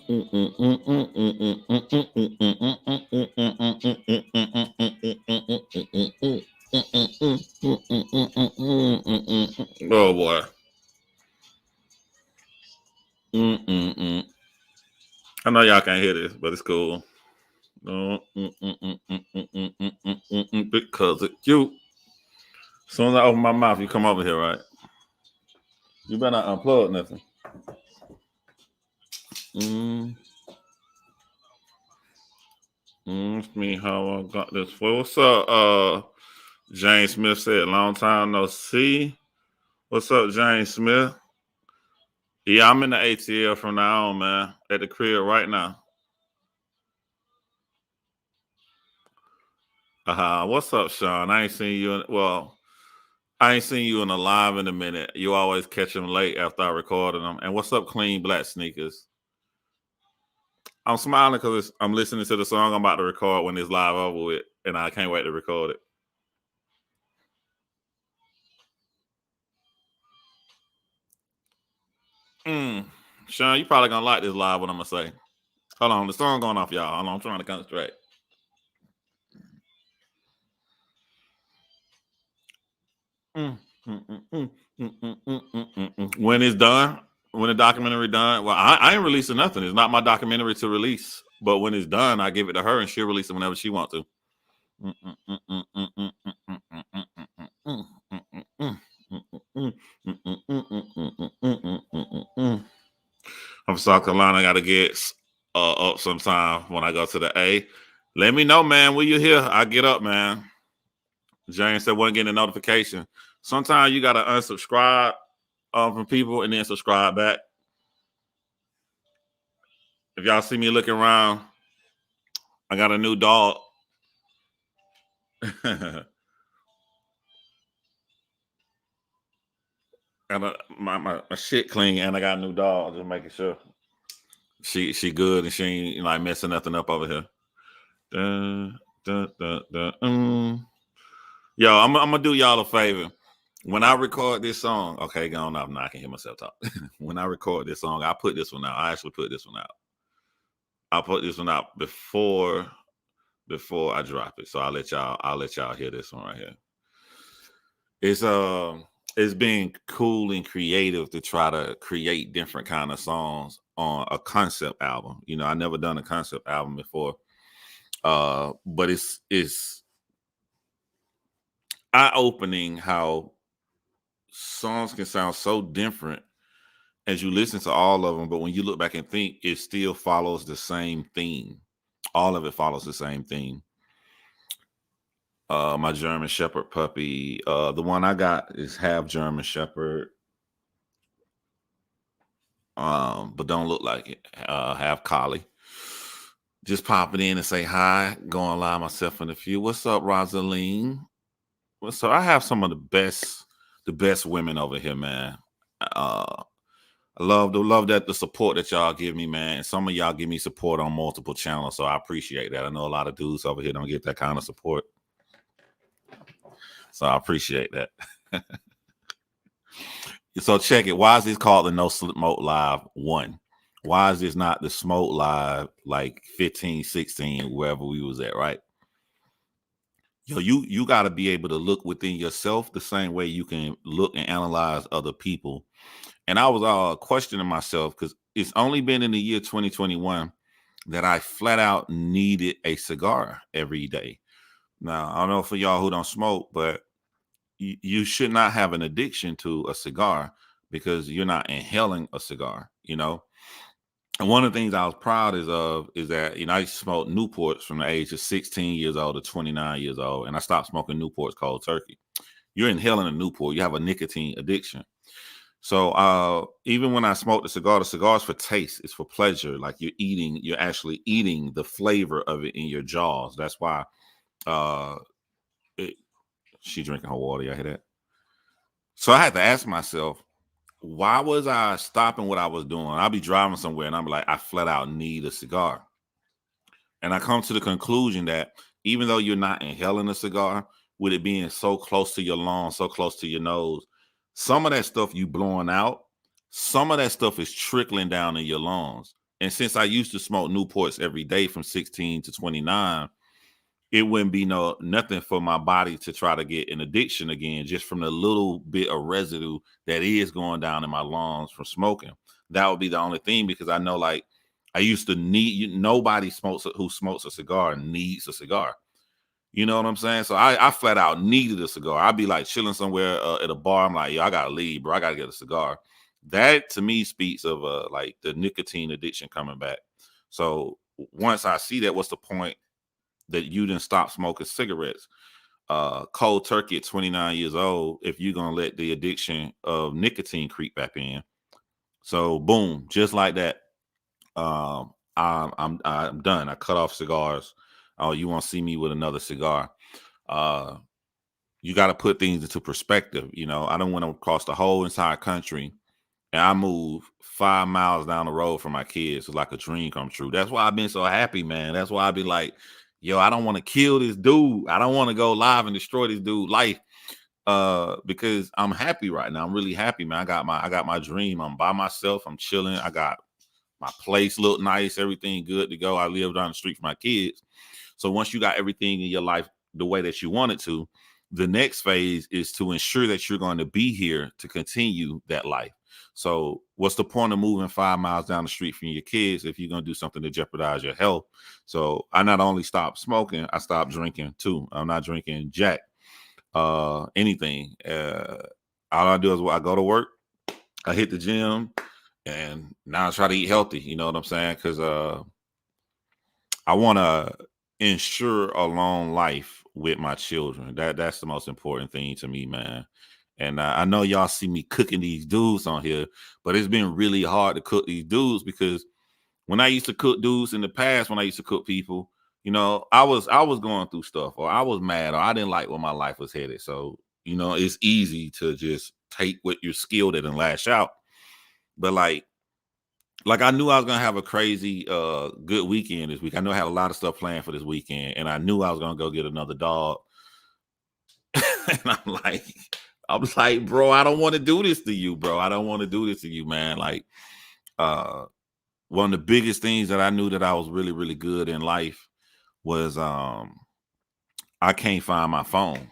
Oh boy. Mm-mm-mm. I know y'all can't hear this, but it's cool. Because it's you. As soon as I open my mouth, you come over here, right? You better not unplug nothing. Mm, it's me how I got this for. What's up? James Smith said, long time no see. What's up, James Smith? Yeah, I'm in the ATL from now on, man. At the crib right now. What's up, Sean? I ain't seen you I ain't seen you in a live in a minute. You always catch them late after I recorded them. And what's up, Clean Black Sneakers? I'm smiling because I'm listening to the song I'm about to record when it's live over with, and I can't wait to record it. Sean, you probably gonna like this live. What I'm gonna say. Hold on, the song going off, y'all. Hold on, I'm trying to concentrate. When it's done, when the documentary done, well, I ain't releasing nothing. It's not my documentary to release. But when it's done, I give it to her, and she'll release it whenever she wants to. From South Carolina, I got to get up sometime when I go to the A. Let me know, man. Will you here? I get up, man. James said wasn't getting a notification. Sometimes you got to unsubscribe from people and then subscribe back. If y'all see me looking around, I got a new dog. And my shit clean, and I got a new dog. Just making sure she good and she ain't like messing nothing up over here. Yo, I'm gonna do y'all a favor. When I record this song, okay, go on up now. I can hear myself talk. When I record this song, I put this one out. I actually put this one out. I put this one out before I drop it. So I'll let y'all hear this one right here. It's being cool and creative to try to create different kind of songs on a concept album. You know, I never done a concept album before. But it's eye-opening how songs can sound so different as you listen to all of them, but when you look back and think, it still follows the same theme. All of it follows the same theme. My German Shepherd puppy, the one I got is half German Shepherd, but don't look like it. Half collie. Just popping in and say hi. Going live myself in a few. What's up, Rosaline? What's up? I have some of the best women over here, man. I love that the support that y'all give me, man. Some of y'all give me support on multiple channels, so I appreciate that. I know a lot of dudes over here don't get that kind of support, so I appreciate that. So check it. Why is this called the No Smoke Live 1? Why is this not the Smoke Live like 15, 16, wherever we was at, right? Yo, you got to be able to look within yourself the same way you can look and analyze other people. And I was questioning myself because it's only been in the year 2021 that I flat out needed a cigar every day. Now, I don't know for y'all who don't smoke, but you should not have an addiction to a cigar because you're not inhaling a cigar, you know? And one of the things I was proud of is that, you know, I used to smoke Newports from the age of 16 years old to 29 years old, and I stopped smoking Newports cold turkey. You're inhaling a Newport, you have a nicotine addiction. So even when I smoke the cigar's for taste, it's for pleasure. Like you're actually eating the flavor of it in your jaws. That's why she drinking her water. You hear that? So I had to ask myself, why was I stopping what I was doing? I'll be driving somewhere and I'm like, I flat out need a cigar. And I come to the conclusion that even though you're not inhaling a cigar, with it being so close to your lungs, so close to your nose, some of that stuff you blowing out, some of that stuff is trickling down in your lungs. And since I used to smoke Newports every day from 16 to 29, it wouldn't be nothing for my body to try to get an addiction again, just from the little bit of residue that is going down in my lungs from smoking. That would be the only thing, because I know, like, I used to need, nobody who smokes a cigar needs a cigar. You know what I'm saying? So I flat out needed a cigar. I'd be like chilling somewhere at a bar. I'm like, yo, I gotta leave, bro. I gotta get a cigar. That to me speaks of like the nicotine addiction coming back. So once I see that, what's the point that you didn't stop smoking cigarettes? Cold turkey at 29 years old, if you're gonna let the addiction of nicotine creep back in. So boom, just like that. I'm done. I cut off cigars. Oh, you want to see me with another cigar? Uh, you got to put things into perspective. I don't want to cross the whole entire country, and I move 5 miles down the road from my kids. It's like a dream come true. That's why I've been so happy, man. That's why I be like, yo, I don't want to kill this dude. I don't want to go live and destroy this dude's life. Because I'm happy right now. I'm really happy, man. I got my dream. I'm by myself. I'm chilling. I got my place look nice, everything good to go. I live down the street from my kids. So once you got everything in your life the way that you want it to, the next phase is to ensure that you're going to be here to continue that life. So what's the point of moving 5 miles down the street from your kids if you're going to do something to jeopardize your health? So I not only stopped smoking, I stopped drinking too. I'm not drinking jack, anything. All I do is I go to work, I hit the gym, and now I try to eat healthy. You know what I'm saying? Because I want to ensure a long life with my children. That's the most important thing to me, man. And I know y'all see me cooking these dudes on here, but it's been really hard to cook these dudes, because when I used to cook dudes in the past, when I used to cook people, I was going through stuff, or I was mad, or I didn't like where my life was headed. So it's easy to just take what you're skilled at and lash out. But like I knew I was gonna have a crazy good weekend this week. I know I had a lot of stuff planned for this weekend, and I knew I was gonna go get another dog. And I'm like, bro, I don't want to do this to you, bro. I don't want to do this to you, man. Like, one of the biggest things that I knew that I was really, really good in life was I can't find my phone.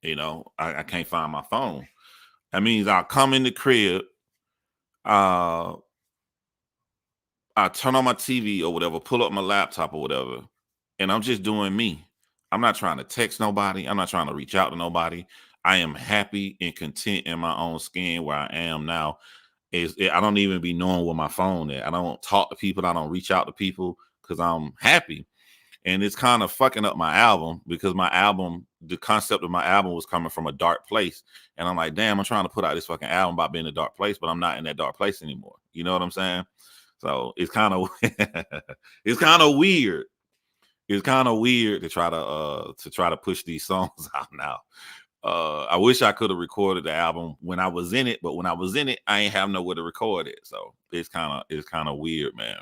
I can't find my phone. That means I'll come in the crib, uh I turn on my TV or whatever, pull up my laptop or whatever, and I'm just doing me. I'm not trying to text nobody. I'm not trying to reach out to nobody. I am happy and content in my own skin where I am now. I don't even be knowing where my phone is. I don't talk to people. I don't reach out to people because I'm happy. And it's kind of fucking up my album, because the concept of my album was coming from a dark place. And I'm like, damn, I'm trying to put out this fucking album about being in a dark place, but I'm not in that dark place anymore. You know what I'm saying? So it's kind of it's kind of weird. It's kind of weird to try to push these songs out now. I wish I could have recorded the album when I was in it, but when I was in it, I ain't have nowhere to record it. So it's kind of weird, man.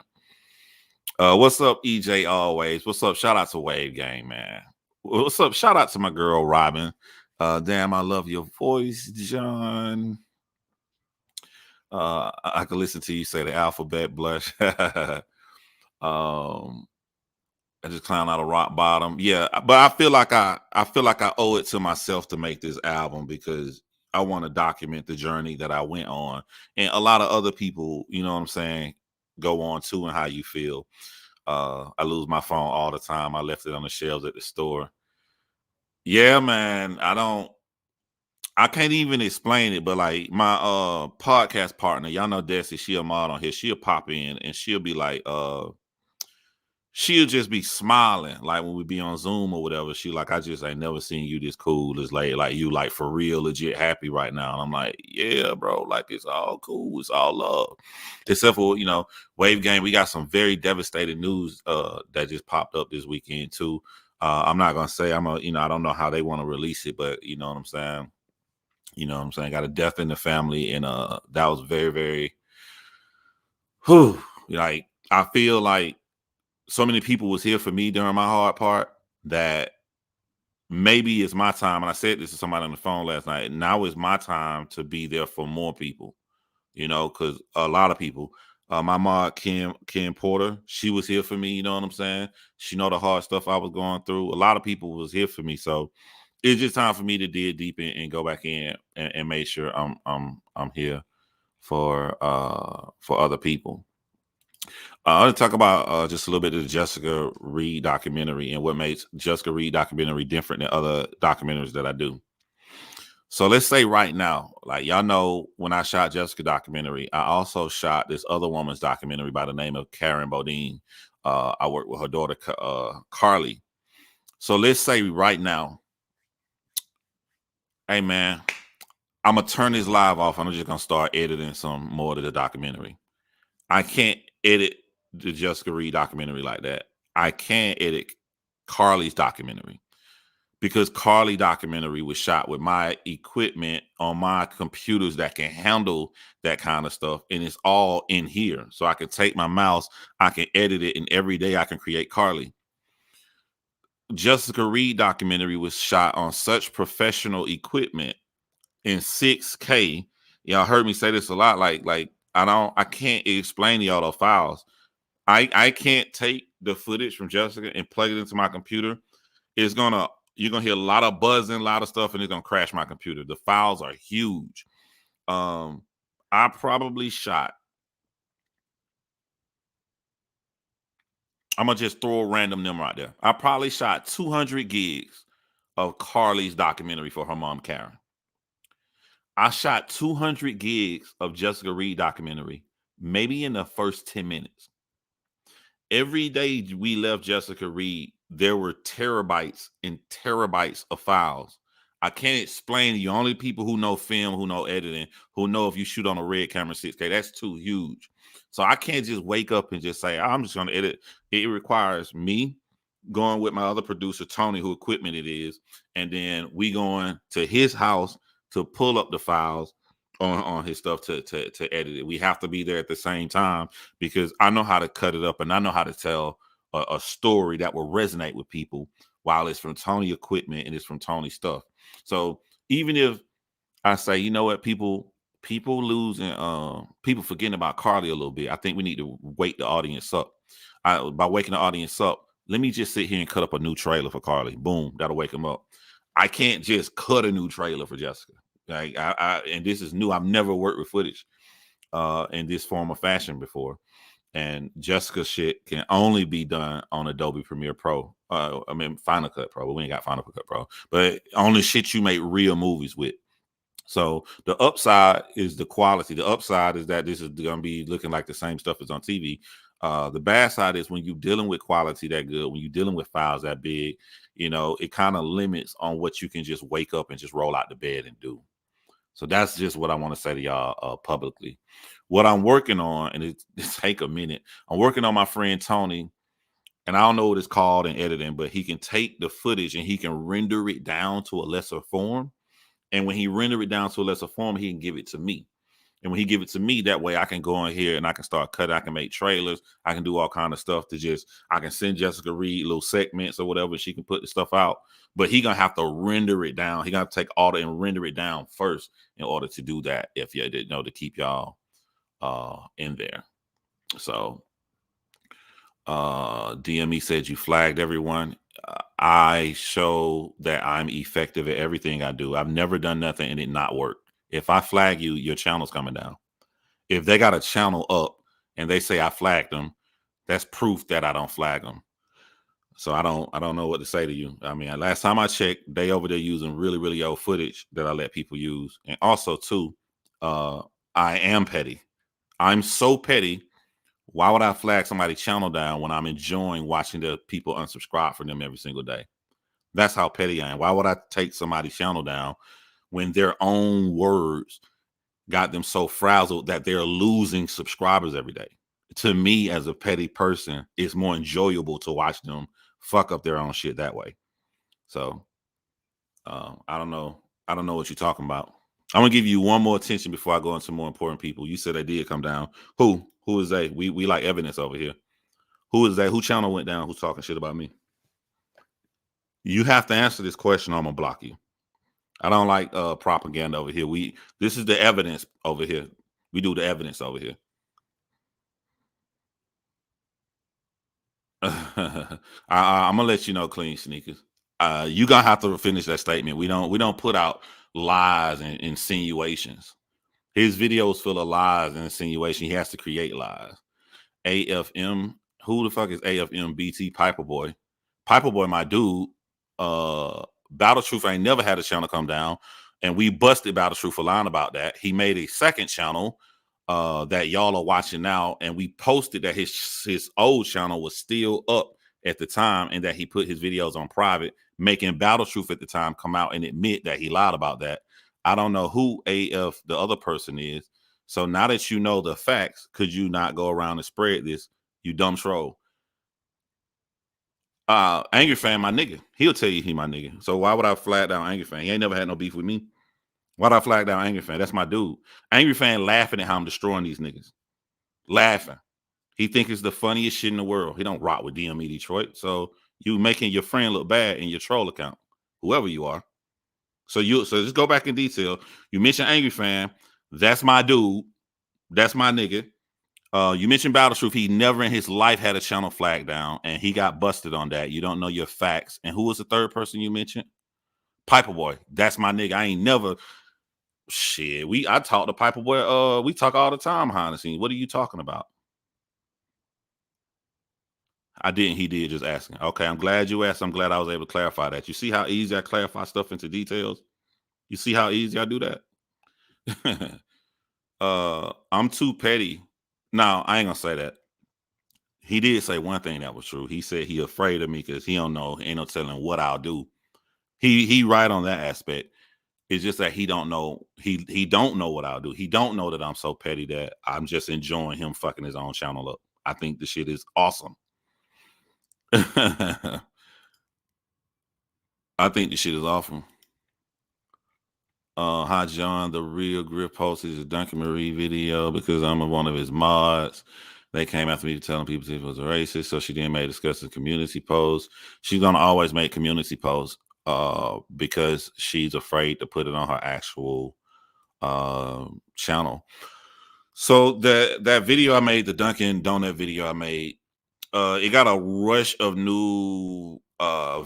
What's up, EJ? Always. What's up? Shout out to Wave Gang, man. What's up? Shout out to my girl Robin. Damn, I love your voice, John. I could listen to you say the alphabet blush. I just climbed out of rock bottom. Yeah, but I feel like I owe it to myself to make this album, because I want to document the journey that I went on, and a lot of other people, you know what I'm saying, go on too, and how you feel. I lose my phone all the time. I left it on the shelves at the store. Yeah, man. I can't even explain it, but like my podcast partner, y'all know Desi, she a mod on here. She'll pop in and she'll be like, she'll just be smiling, like when we be on Zoom or whatever. She like, I just ain't never seen you this cool. It's like you like for real, legit happy right now. And I'm like, yeah, bro, like it's all cool, it's all love. Except for Wave Game, we got some very devastating news that just popped up this weekend too. I'm not gonna say I don't know how they want to release it, but you know what I'm saying. Got a death in the family, and that was very, very, whew, like I feel like so many people was here for me during my hard part that maybe it's my time. And I said this to somebody on the phone last night. Now is my time to be there for more people, because a lot of people. My mod Kim Porter, she was here for me. You know what I'm saying? She know the hard stuff I was going through. A lot of people was here for me, so it's just time for me to dig deep and go back in and make sure I'm here for other people. I want to talk about just a little bit of the Jessica Reed documentary and what makes Jessica Reed documentary different than other documentaries that I do. So let's say right now, like y'all know, when I shot Jessica documentary, I also shot this other woman's documentary by the name of Karen Bodine. I worked with her daughter, Carly. So let's say right now, hey man, I'm gonna turn this live off. And I'm just gonna start editing some more to the documentary. I can't edit the Jessica Reed documentary like that. I can't edit Carly's documentary because Carly documentary was shot with my equipment on my computers that can handle that kind of stuff, and it's all in here. So I can take my mouse, I can edit it, and every day I can create Carly. Jessica Reed documentary was shot on such professional equipment in 6K. Y'all heard me say this a lot. Like I can't explain to y'all the files. I can't take the footage from Jessica and plug it into my computer. It's gonna You're gonna hear a lot of buzzing, a lot of stuff, and it's gonna crash my computer. The files are huge. I probably shot. I'm gonna just throw a random number out there. I probably shot 200 gigs of Carly's documentary for her mom, Karen. I shot 200 gigs of Jessica Reed documentary, maybe in the first 10 minutes. Every day we left Jessica Reed, there were terabytes and terabytes of files. I can't explain to you. Only people who know film, who know editing, who know if you shoot on a red camera 6K, that's too huge. So I can't just wake up and just say, I'm just going to edit. It requires me going with my other producer, Tony, who equipment it is, and then we going to his house to pull up the files on his stuff to edit it. We have to be there at the same time because I know how to cut it up and I know how to tell a story that will resonate with people while it's from Tony equipment and it's from Tony stuff. So even if I say, you know what, people losing, people forgetting about Carly a little bit, I think we need to wake the audience up. By waking the audience up, let me just sit here and cut up a new trailer for Carly. Boom, that'll wake them up. I can't just cut a new trailer for Jessica. Like and this is new. I've never worked with footage in this form of fashion before. And Jessica's shit can only be done on Adobe Premiere Pro. I mean Final Cut Pro, but we ain't got Final Cut Pro. But only shit you make real movies with. So the upside is the quality. The upside is that this is going to be looking like the same stuff as on TV. The bad side is when you're dealing with quality that good, when you're dealing with files that big, you know, it kind of limits on what you can just wake up and just roll out the bed and do. So that's just what I want to say to y'all publicly. What I'm working on, and it take a minute. I'm working on my friend Tony, and I don't know what it's called in editing, but he can take the footage and he can render it down to a lesser form. And when he render it down to a lesser form, he can give it to me. And when he give it to me, that way I can go in here and I can start cutting. I can make trailers. I can do all kind of stuff to just, I can send Jessica Reed little segments or whatever. She can put the stuff out, but he gonna have to render it down. He gonna take all that and render it down first in order to do that. If you didn't know, to keep y'all in there. So DME said you flagged everyone. I show that I'm effective at everything I do. I've never done nothing and it not work. If I flag you, your channel's coming down. If they got a channel up and they say I flagged them, that's proof that I don't flag them. So I don't know what to say to you. I mean, last time I checked, they over there using really, really old footage that I let people use. And also too, I am petty. I'm so petty. Why would I flag somebody's channel down when I'm enjoying watching the people unsubscribe from them every single day? That's how petty I am. Why would I take somebody's channel down when their own words got them so frazzled that they're losing subscribers every day? To me, as a petty person, it's more enjoyable to watch them fuck up their own shit that way. So I don't know. I don't know what you're talking about. I'm gonna give you one more attention before I go into more important people. You said they did come down. Who? Who is they? We like evidence over here. Who is that? Who channel went down? Who's talking shit about me? You have to answer this question. Or I'm gonna block you. I don't like propaganda over here. This is the evidence over here. We do the evidence over here. I'm gonna let you know, clean sneakers. You gonna have to finish that statement. We don't put out lies and insinuations. His videos full of lies and insinuation. He has to create lies. AFM. Who the fuck is AFM BT Piper Boy? Piper Boy, my dude. Battle Truth ain't never had a channel come down, and we busted Battle Truth for lying about that. He made a second channel that y'all are watching now, and we posted that his old channel was still up at the time, and that he put his videos on private, making Battle Truth at the time come out and admit that he lied about that. I don't know who AF the other person is. So now that you know the facts, could you not go around and spread this, you dumb troll? Angry Fan, my nigga. He'll tell you he my nigga. So why would I flag down Angry Fan? He ain't never had no beef with me. Why'd I flag down Angry Fan? That's my dude. Angry Fan laughing at how I'm destroying these niggas. Laughing. He think it's the funniest shit in the world. He don't rock with DME Detroit. So you making your friend look bad in your troll account, whoever you are. So just go back in detail. You mentioned Angry Fan. That's my dude. That's my nigga. You mentioned Battle Truth. He never in his life had a channel flag down, and he got busted on that. You don't know your facts. And who was the third person you mentioned? Piper Boy. That's my nigga. I ain't never shit. I talk to Piper Boy. We talk all the time behind the scenes. What are you talking about? I didn't. He did, just asking. Okay, I'm glad you asked. I'm glad I was able to clarify that. You see how easy I clarify stuff into details? You see how easy I do that? I'm too petty. No, I ain't gonna say that. He did say one thing that was true. He said he afraid of me because he don't know, ain't no telling what I'll do. He right on that aspect. It's just that he don't know. He don't know what I'll do. He don't know that I'm so petty that I'm just enjoying him fucking his own channel up. I think the shit is awesome. I think the shit is awesome. Hi John, the real grip posted his Duncan Marie video because I'm one of his mods. They came after me telling people it was a racist, so she didn't make discussing community posts. She's gonna always make community posts because she's afraid to put it on her actual channel. So that video I made, the Dunkin' Donut video I made, it got a rush of new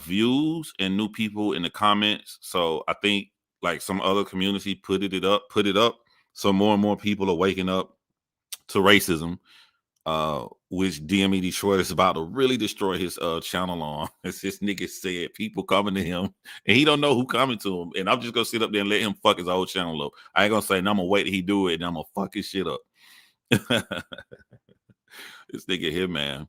views and new people in the comments. So I think like some other community put it up. So more and more people are waking up to racism, which DME Detroit is about to really destroy his channel on. As this nigga said, people coming to him and he don't know who coming to him. And I'm just gonna sit up there and let him fuck his old channel up. I ain't gonna say, no, I'm gonna wait till he do it and I'm gonna fuck his shit up. This nigga here, man.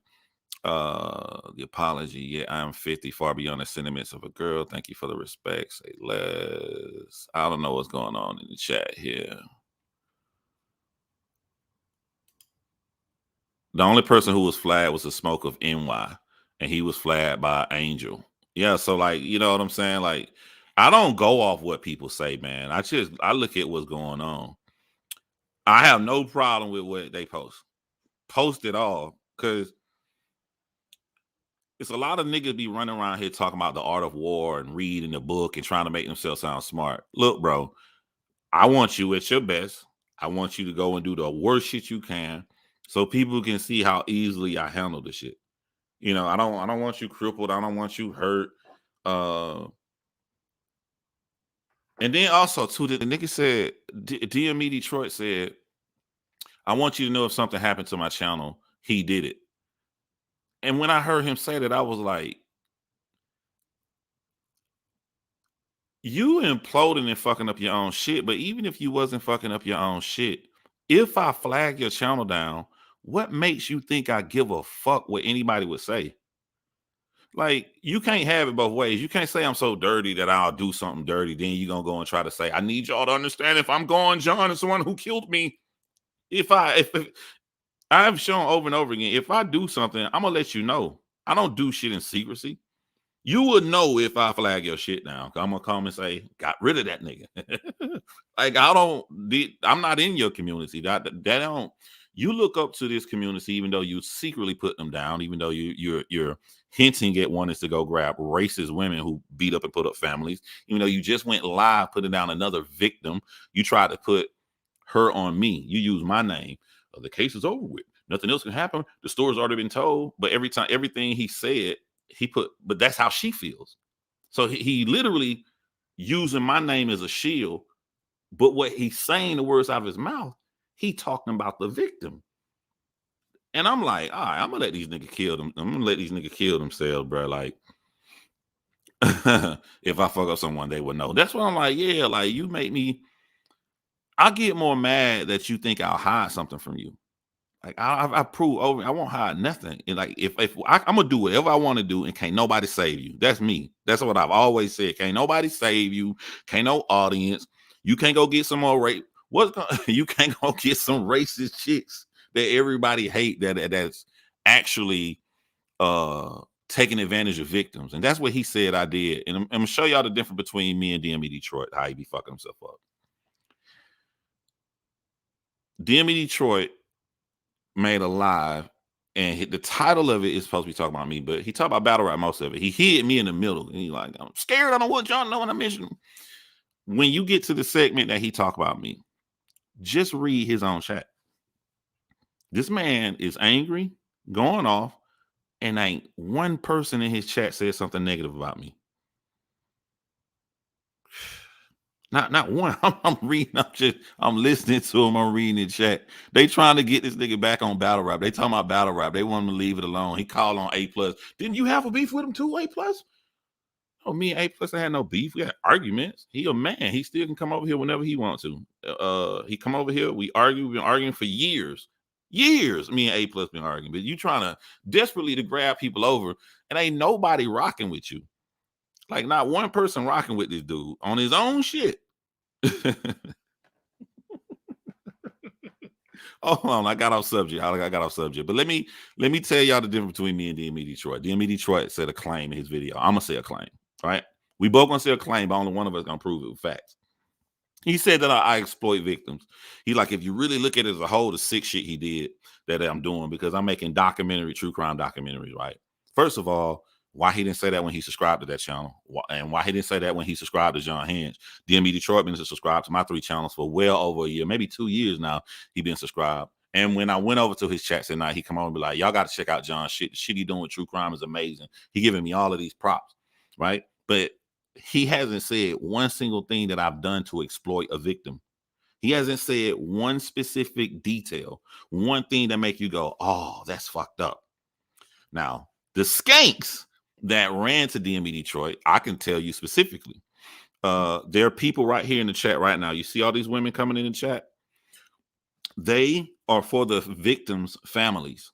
The apology. Yeah, I'm 50, far beyond the sentiments of a girl. Thank you for the respect. Say less. I don't know what's going on in the chat here. The only person who was flagged was the Smoke of NY, and he was flagged by Angel. Yeah, so like, you know what I'm saying? Like, I don't go off what people say, man. I look at what's going on. I have no problem with what they post. Post it all, because it's a lot of niggas be running around here talking about the art of war and reading the book and trying to make themselves sound smart. Look, bro, I want you at your best. I want you to go and do the worst shit you can so people can see how easily I handle the shit. You know, I don't want you crippled. I don't want you hurt. And then also too, the nigga said, DME Detroit said, I want you to know if something happened to my channel, he did it. And when I heard him say that, I was like, you imploding and fucking up your own shit. But even if you wasn't fucking up your own shit, if I flag your channel down, what makes you think I give a fuck what anybody would say? Like, you can't have it both ways. You can't say I'm so dirty that I'll do something dirty. Then you're gonna go and try to say, I need y'all to understand if I'm going, John is the one who killed me. If I've shown over and over again, if I do something, I'm gonna let you know. I don't do shit in secrecy. You would know if I flag your shit down. I'm gonna come and say, got rid of that nigga. Like, I'm not in your community. That don't. You look up to this community, even though you secretly put them down, even though you're hinting at wanting to go grab racist women who beat up and put up families, even though you just went live putting down another victim. You tried to put her on me. You use my name. The case is over with. Nothing else can happen. The story's already been told. But every time, everything he said, he put, but that's how she feels. So he literally using my name as a shield. But what he's saying, the words out of his mouth, he talking about the victim. And I'm like, all right, I'm gonna let these niggas kill them. I'm gonna let these niggas kill themselves, bro. Like, if I fuck up someone, they would know. That's why I'm like, yeah, like you make me. I get more mad that you think I'll hide something from you. Like I prove over, I won't hide nothing. And like if I'm gonna do whatever I want to do, and can't nobody save you. That's me. That's what I've always said. Can't nobody save you. Can't no audience. You can't go get some more rape. You can't go get some racist chicks that everybody hate that's actually taking advantage of victims. And that's what he said I did. And I'm gonna show y'all the difference between me and DME Detroit, how he be fucking himself up. DME Detroit made a live, and the title of it is supposed to be talking about me, but he talked about battle rap most of it. He hit me in the middle, and he like, I'm scared. I don't want y'all to know when I mention him. When you get to the segment that he talk about me, just read his own chat. This man is angry, going off, and ain't one person in his chat said something negative about me. Not one. I'm reading. I'm listening to him. I'm reading the chat. They trying to get this nigga back on battle rap. They talking about battle rap. They want him to leave it alone. He called on A+. Didn't you have a beef with him too, A+? Oh, me and A+ I had no beef. We had arguments. He a man. He still can come over here whenever he wants to. He come over here. We argue. We've been arguing for years. Years. Me and A+ been arguing. But you trying to desperately to grab people over, and ain't nobody rocking with you. Like not one person rocking with this dude on his own shit. Hold on, I got off subject. I got off subject. But let me tell y'all the difference between me and DME Detroit. DME Detroit said a claim in his video. I'm gonna say a claim. Right? We both gonna say a claim, but only one of us gonna prove it with facts. He said that I exploit victims. He like, if you really look at it as a whole, the sick shit he did that I'm doing, because I'm making true crime documentaries, right? First of all, why he didn't say that when he subscribed to that channel, and why he didn't say that when he subscribed to John Hinge. DME Detroit been subscribed to my 3 channels for well over a year, maybe 2 years now. He been subscribed. And when I went over to his chats at night, he come on and be like, y'all got to check out John's shit. The shit he doing with true crime is amazing. He giving me all of these props, right? But he hasn't said one single thing that I've done to exploit a victim. He hasn't said one specific detail, one thing that make you go, oh, that's fucked up. Now, the skanks that ran to DME Detroit, I can tell you specifically. There are people right here in the chat right now. You see all these women coming in the chat? They are for the victims' families.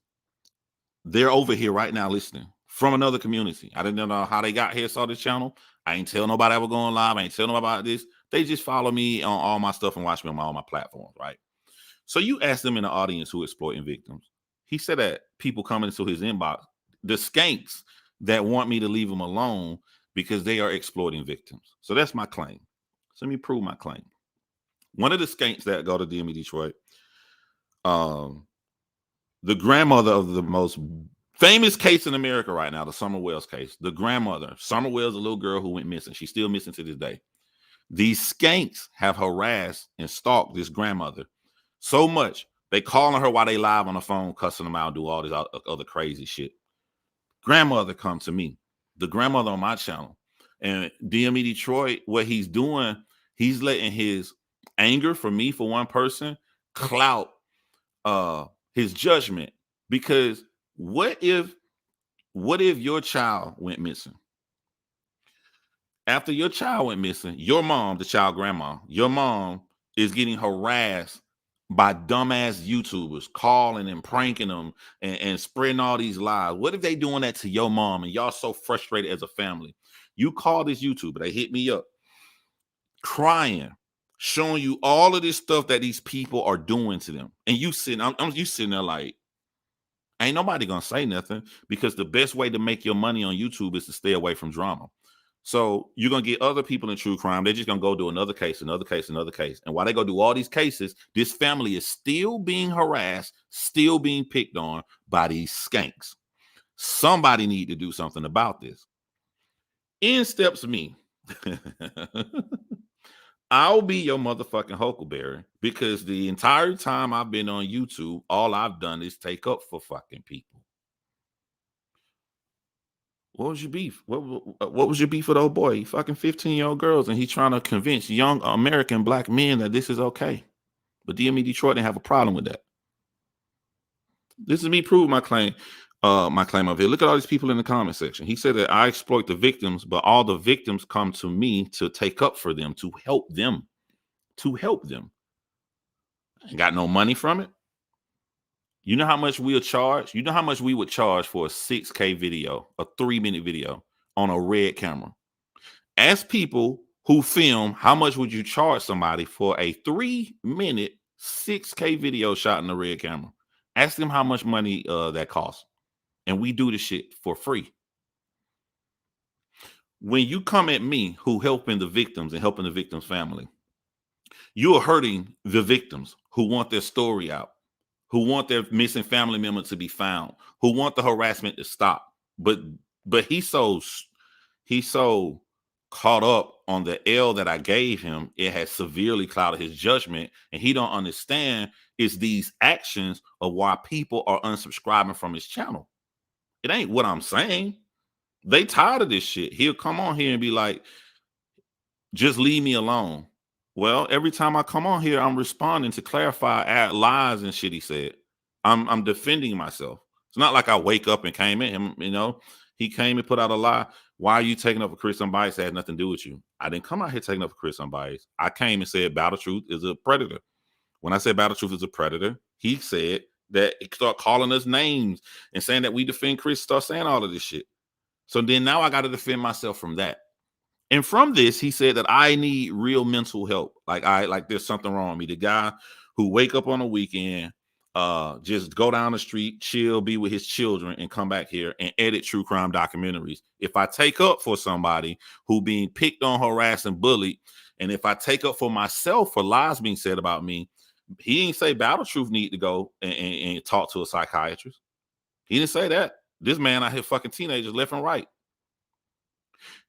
They're over here right now listening from another community. I didn't know how they got here, saw this channel. I ain't tell nobody I was going live. I ain't tell nobody about this. They just follow me on all my stuff and watch me on all my platforms, right? So you ask them in the audience who exploiting victims. He said that people coming into his inbox, the skanks that want me to leave them alone because they are exploiting victims. So that's my claim. So let me prove my claim. One of the skanks that go to DME Detroit, the grandmother of the most famous case in America right now, the Summer Wells case. The grandmother, Summer Wells, a little girl who went missing. She's still missing to this day. These skanks have harassed and stalked this grandmother so much, they calling her while they live on the phone, cussing them out, do all this other crazy shit. Grandmother come to me, the grandmother on my channel. And DME Detroit, what he's doing, he's letting his anger for me, for one person, clout his judgment. Because what if your child went missing? After your child went missing, your mom, the child grandma, your mom is getting harassed by dumbass YouTubers, calling and pranking them and spreading all these lies. What if they doing that to your mom and y'all so frustrated as a family? You call this YouTuber, they hit me up, crying, showing you all of this stuff that these people are doing to them. And you sitting, you sitting there like, ain't nobody gonna say nothing, because the best way to make your money on YouTube is to stay away from drama. So you're gonna get other people in true crime. They're just gonna go do another case, another case, another case. And while they go do all these cases, this family is still being harassed, still being picked on by these skanks. Somebody need to do something about this. In steps me, I'll be your motherfucking huckleberry because the entire time I've been on YouTube, all I've done is take up for fucking people. What was your beef? What was your beef with old boy? He fucking 15-year-old girls, and he's trying to convince young American black men that this is okay. But DME Detroit didn't have a problem with that. This is me proving my claim of it. Look at all these people in the comment section. He said that I exploit the victims, but all the victims come to me to take up for them, to help them, to help them. Ain't got no money from it. You know how much we'll charge? You know how much we would charge for a 6K video, a 3-minute video on a red camera? Ask people who film, how much would you charge somebody for a 3-minute 6K video shot in a red camera? Ask them how much money that costs. And we do the shit for free. When you come at me who helping the victims and helping the victims' family, you're hurting the victims who want their story out, who want their missing family member to be found, who want the harassment to stop. But he's so caught up on the L that I gave him, it has severely clouded his judgment, and he don't understand it's these actions of why people are unsubscribing from his channel. It ain't what I'm saying. They tired of this shit. He'll come on here and be like, just leave me alone. Well, every time I come on here, I'm responding to clarify lies and shit he said. I'm defending myself. It's not like I wake up and came at him, he came and put out a lie. Why are you taking up for Chris Unbiased? It had nothing to do with you. I didn't come out here taking up for Chris Unbiased. I came and said Battle Truth is a predator. When I said Battle Truth is a predator, he said that he start calling us names and saying that we defend Chris, start saying all of this shit. So then now I got to defend myself from that. And from this, he said that I need real mental help. Like there's something wrong with me. The guy who wake up on a weekend, just go down the street, chill, be with his children, and come back here and edit true crime documentaries. If I take up for somebody who being picked on, harassed, and bullied, and if I take up for myself for lies being said about me, he didn't say Battle Truth need to go and talk to a psychiatrist. He didn't say that. This man out here fucking teenagers left and right.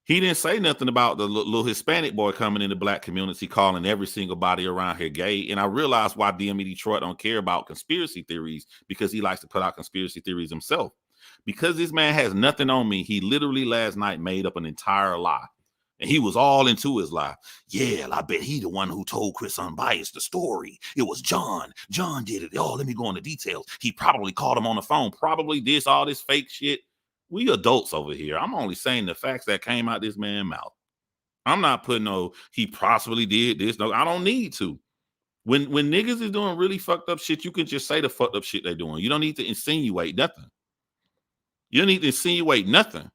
He didn't say nothing about the little Hispanic boy coming in the black community calling every single body around here gay. And I realized why DME Detroit don't care about conspiracy theories, because he likes to put out conspiracy theories himself. Because this man has nothing on me, he literally last night made up an entire lie. And he was all into his lie. Yeah, I bet he the one who told Chris Unbiased the story. It was John. John did it. Oh, let me go into details. He probably called him on the phone. Probably this, all this fake shit. We adults over here. I'm only saying the facts that came out this man's mouth. I'm not putting no, he possibly did this. No, I don't need to. When niggas is doing really fucked up shit, you can just say the fucked up shit they're doing. You don't need to insinuate nothing. You don't need to insinuate nothing.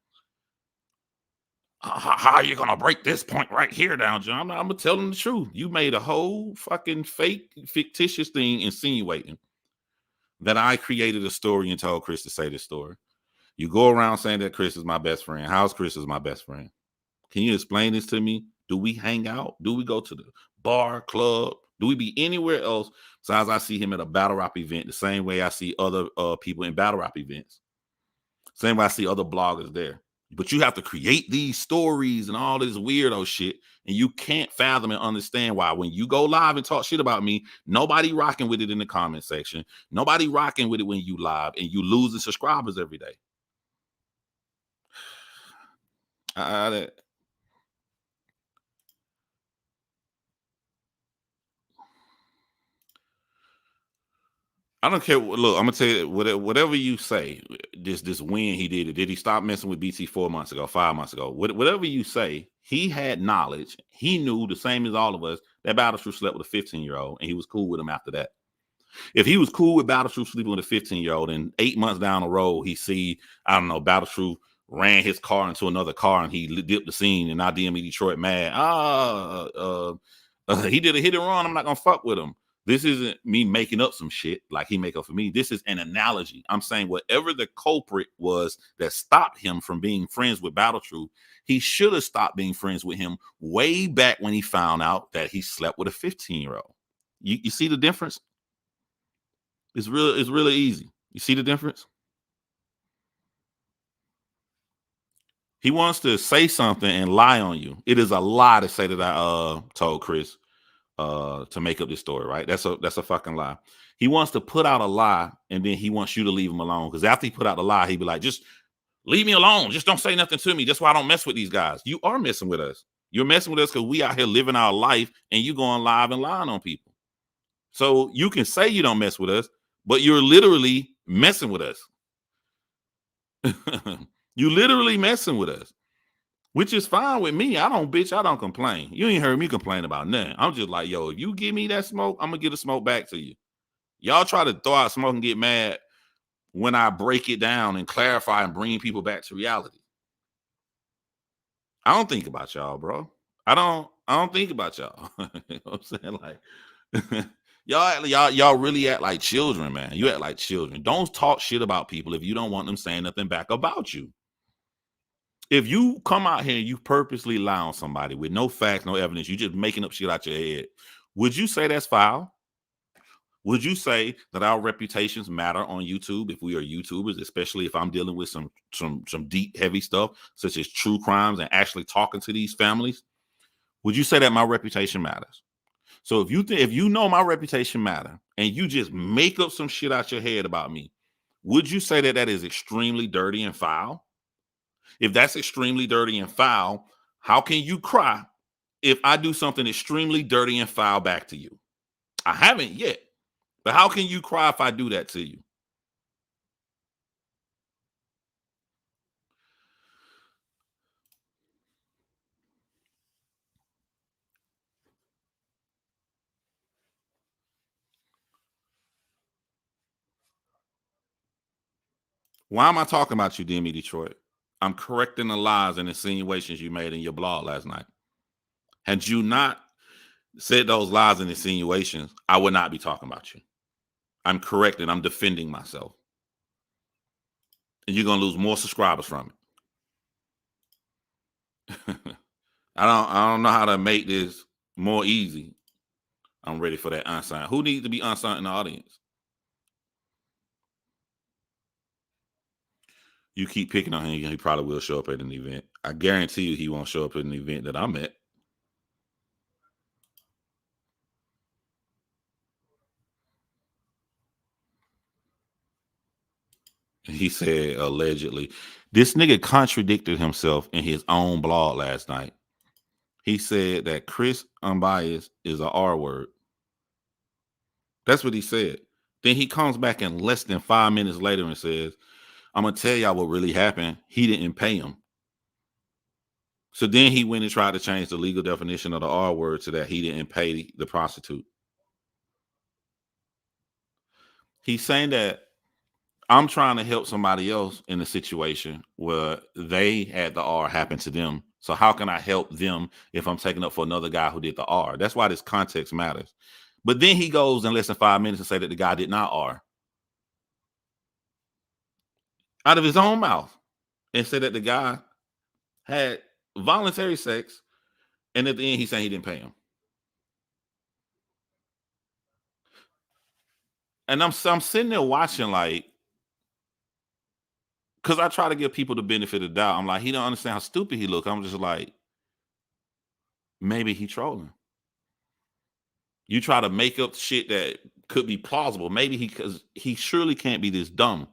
How are you gonna break this point right here down, John? I'm gonna tell them the truth. You made a whole fucking fake, fictitious thing insinuating that I created a story and told Chris to say this story. You go around saying that Chris is my best friend. How's Chris is my best friend? Can you explain this to me? Do we hang out? Do we go to the bar, club? Do we be anywhere else besides I see him at a battle rap event the same way I see other people in battle rap events? Same way I see other bloggers there. But you have to create these stories and all this weirdo shit, and you can't fathom and understand why when you go live and talk shit about me, nobody rocking with it in the comment section. Nobody rocking with it when you live, and you losing subscribers every day. I don't care. Look, I'm gonna tell you whatever you say. This when he did it. Did he stop messing with BT 4 months ago, 5 months ago? Whatever you say, he had knowledge. He knew the same as all of us that Battle Truth slept with a 15-year-old, and he was cool with him after that. If he was cool with Battle Truth sleeping with a 15-year-old, and 8 months down the road, he see, I don't know, Battle Truth ran his car into another car and he dipped the scene, and now DME Detroit mad. He did a hit and run. I'm not gonna fuck with him. This isn't me making up some shit like he make up for me. This is an analogy. I'm saying whatever the culprit was that stopped him from being friends with Battle Truth, he should have stopped being friends with him way back when he found out that he slept with a 15-year-old. You see the difference? It's really easy. You see the difference? He wants to say something and lie on you. It is a lie to say that I told Chris to make up this story, right? That's a fucking lie. He wants to put out a lie and then he wants you to leave him alone. Because after he put out the lie, he'd be like, just leave me alone. Just don't say nothing to me. That's why I don't mess with these guys. You are messing with us. You're messing with us because we out here living our life and you going live and lying on people. So you can say you don't mess with us, but you're literally messing with us. You literally messing with us, which is fine with me. I don't complain. You ain't heard me complain about nothing. I'm just like, yo, if you give me that smoke, I'm gonna get the smoke back to you. Y'all try to throw out smoke and get mad when I break it down and clarify and bring people back to reality. I don't think about y'all, bro. I don't think about y'all. You know what I'm saying? Like y'all really act like children, man. You act like children. Don't talk shit about people if you don't want them saying nothing back about you. If you come out here and you purposely lie on somebody with no facts, no evidence, you just making up shit out your head, would you say that's foul? Would you say that our reputations matter on YouTube if we are YouTubers, especially if I'm dealing with some deep, heavy stuff, such as true crimes and actually talking to these families? Would you say that my reputation matters? So if you know my reputation matter and you just make up some shit out your head about me, would you say that that is extremely dirty and foul? If that's extremely dirty and foul, how can you cry if I do something extremely dirty and foul back to you? I haven't yet, but how can you cry if I do that to you? Why am I talking about you, Demi Detroit? I'm correcting the lies and insinuations you made in your blog last night. Had you not said those lies and insinuations, I would not be talking about you. I'm correcting, I'm defending myself. And you're gonna lose more subscribers from it. I don't know how to make this more easy. I'm ready for that unsigned. Who needs to be unsigned in the audience? You keep picking on him, he probably will show up at an event. I guarantee you he won't show up at an event that I'm at. He said allegedly. This nigga contradicted himself in his own blog last night. He said that Chris Unbiased is a R word. That's what he said. Then he comes back in less than 5 minutes later and says, I'm gonna tell y'all what really happened. He didn't pay him. So then he went and tried to change the legal definition of the R word to that he didn't pay the prostitute. He's saying that I'm trying to help somebody else in a situation where they had the R happen to them. So how can I help them if I'm taking up for another guy who did the R? That's why this context matters. But then he goes in less than 5 minutes and say that the guy did not R out of his own mouth and said that the guy had voluntary sex. And at the end, he's saying he didn't pay him. And I'm sitting there watching like, because I try to give people the benefit of the doubt. I'm like, he don't understand how stupid he look. I'm just like, maybe he trolling. You try to make up shit that could be plausible. Maybe because he surely can't be this dumb.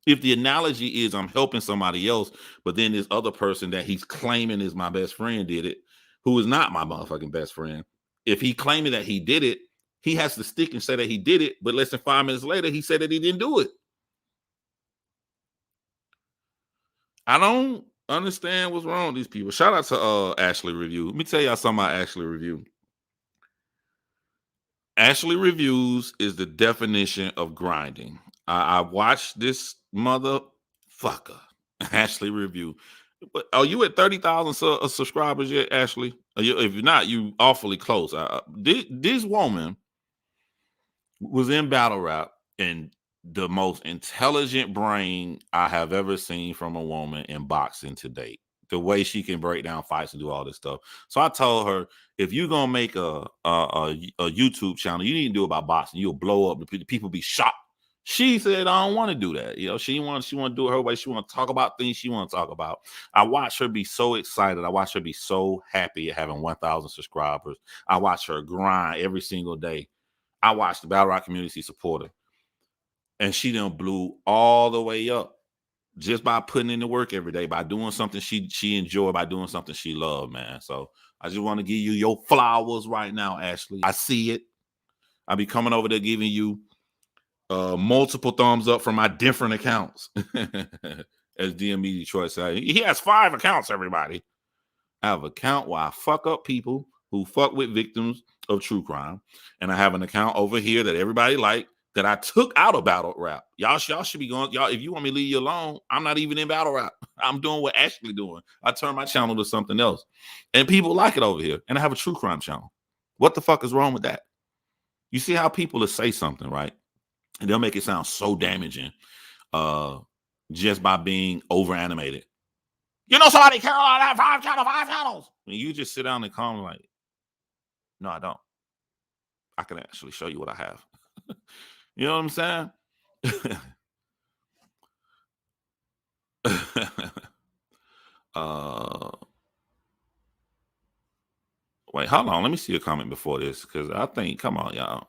If the analogy is I'm helping somebody else, but then this other person that he's claiming is my best friend did it, who is not my motherfucking best friend. If he claiming that he did it, he has to stick and say that he did it. But less than 5 minutes later, he said that he didn't do it. I don't understand what's wrong with these people. Shout out to Ashley Review. Let me tell y'all something about Ashley Review. Ashley Reviews is the definition of grinding. I watched this motherfucker, Ashley Review. But are you at 30,000 subscribers yet, Ashley? If you're not, you awfully close. This woman was in battle rap and the most intelligent brain I have ever seen from a woman in boxing to date. The way she can break down fights and do all this stuff. So I told her, if you're gonna make a YouTube channel, you need to do it about boxing. You'll blow up. The people be shocked She said, I don't want to do that. She want to do it her way. She want to talk about things she want to talk about. I watch her be so excited. I watch her be so happy at having 1,000 subscribers. I watch her grind every single day. I watch the Battle Rock community support her. And she done blew all the way up just by putting in the work every day, by doing something she enjoyed, by doing something she loved, man. So I just want to give you your flowers right now, Ashley. I see it. I'll be coming over there giving you multiple thumbs up from my different accounts. As DME Detroit said, he has 5 accounts, everybody. I have an account where I fuck up people who fuck with victims of true crime. And I have an account over here that everybody like that I took out of battle rap. Y'all should be going. Y'all, if you want me to leave you alone, I'm not even in battle rap. I'm doing what Ashley doing. I turn my channel to something else. And people like it over here. And I have a true crime channel. What the fuck is wrong with that? You see how people will say something, right? And they'll make it sound so damaging just by being over animated. Somebody care about that 5 channels. And you just sit down and calm like, no, I don't. I can actually show you what I have. You know what I'm saying? Wait, hold on. Let me see a comment before this, because I think, come on, y'all.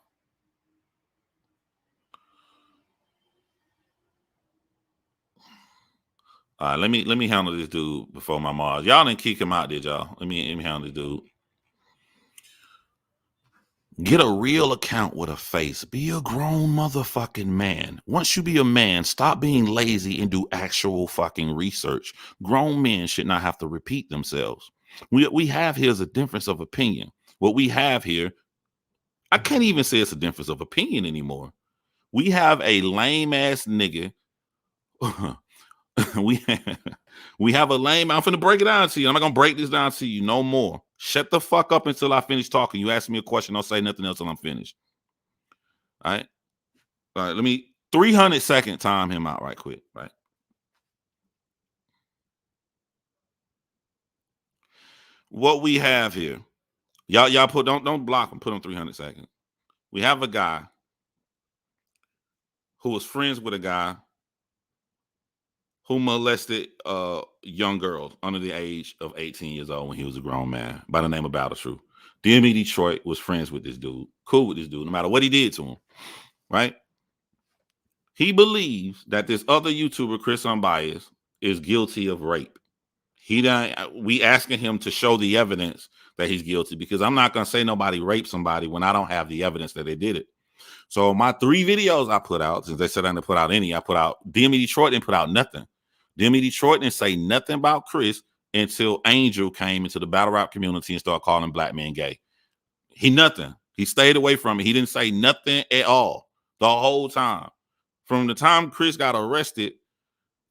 All right, let me handle this dude before my Mars. Y'all didn't kick him out, did y'all? Let me handle this dude. Get a real account with a face. Be a grown motherfucking man. Once you be a man, stop being lazy and do actual fucking research. Grown men should not have to repeat themselves. We have here is a difference of opinion. What we have here, I can't even say it's a difference of opinion anymore. We have a lame ass nigga. we have a lame. I'm finna break it down to you. I'm not gonna break this down to you no more. Shut the fuck up until I finish talking. You ask me a question, don't say nothing else until I'm finished. All right. Let me 300-second time him out right quick. Right. What we have here, y'all put don't block him. Put him 300 seconds. We have a guy who was friends with a guy who molested young girls under the age of 18 years old when he was a grown man by the name of Battle Truth. DME Detroit was friends with this dude, cool with this dude, no matter what he did to him, right? He believes that this other YouTuber, Chris Unbiased, is guilty of rape. We asking him to show the evidence that he's guilty, because I'm not going to say nobody raped somebody when I don't have the evidence that they did it. So my 3 videos I put out, since they said I didn't put out any, I put out DME Detroit didn't put out nothing. DME Detroit didn't say nothing about Chris until Angel came into the battle rap community and started calling black men gay. Nothing. He stayed away from it. He didn't say nothing at all the whole time. From the time Chris got arrested,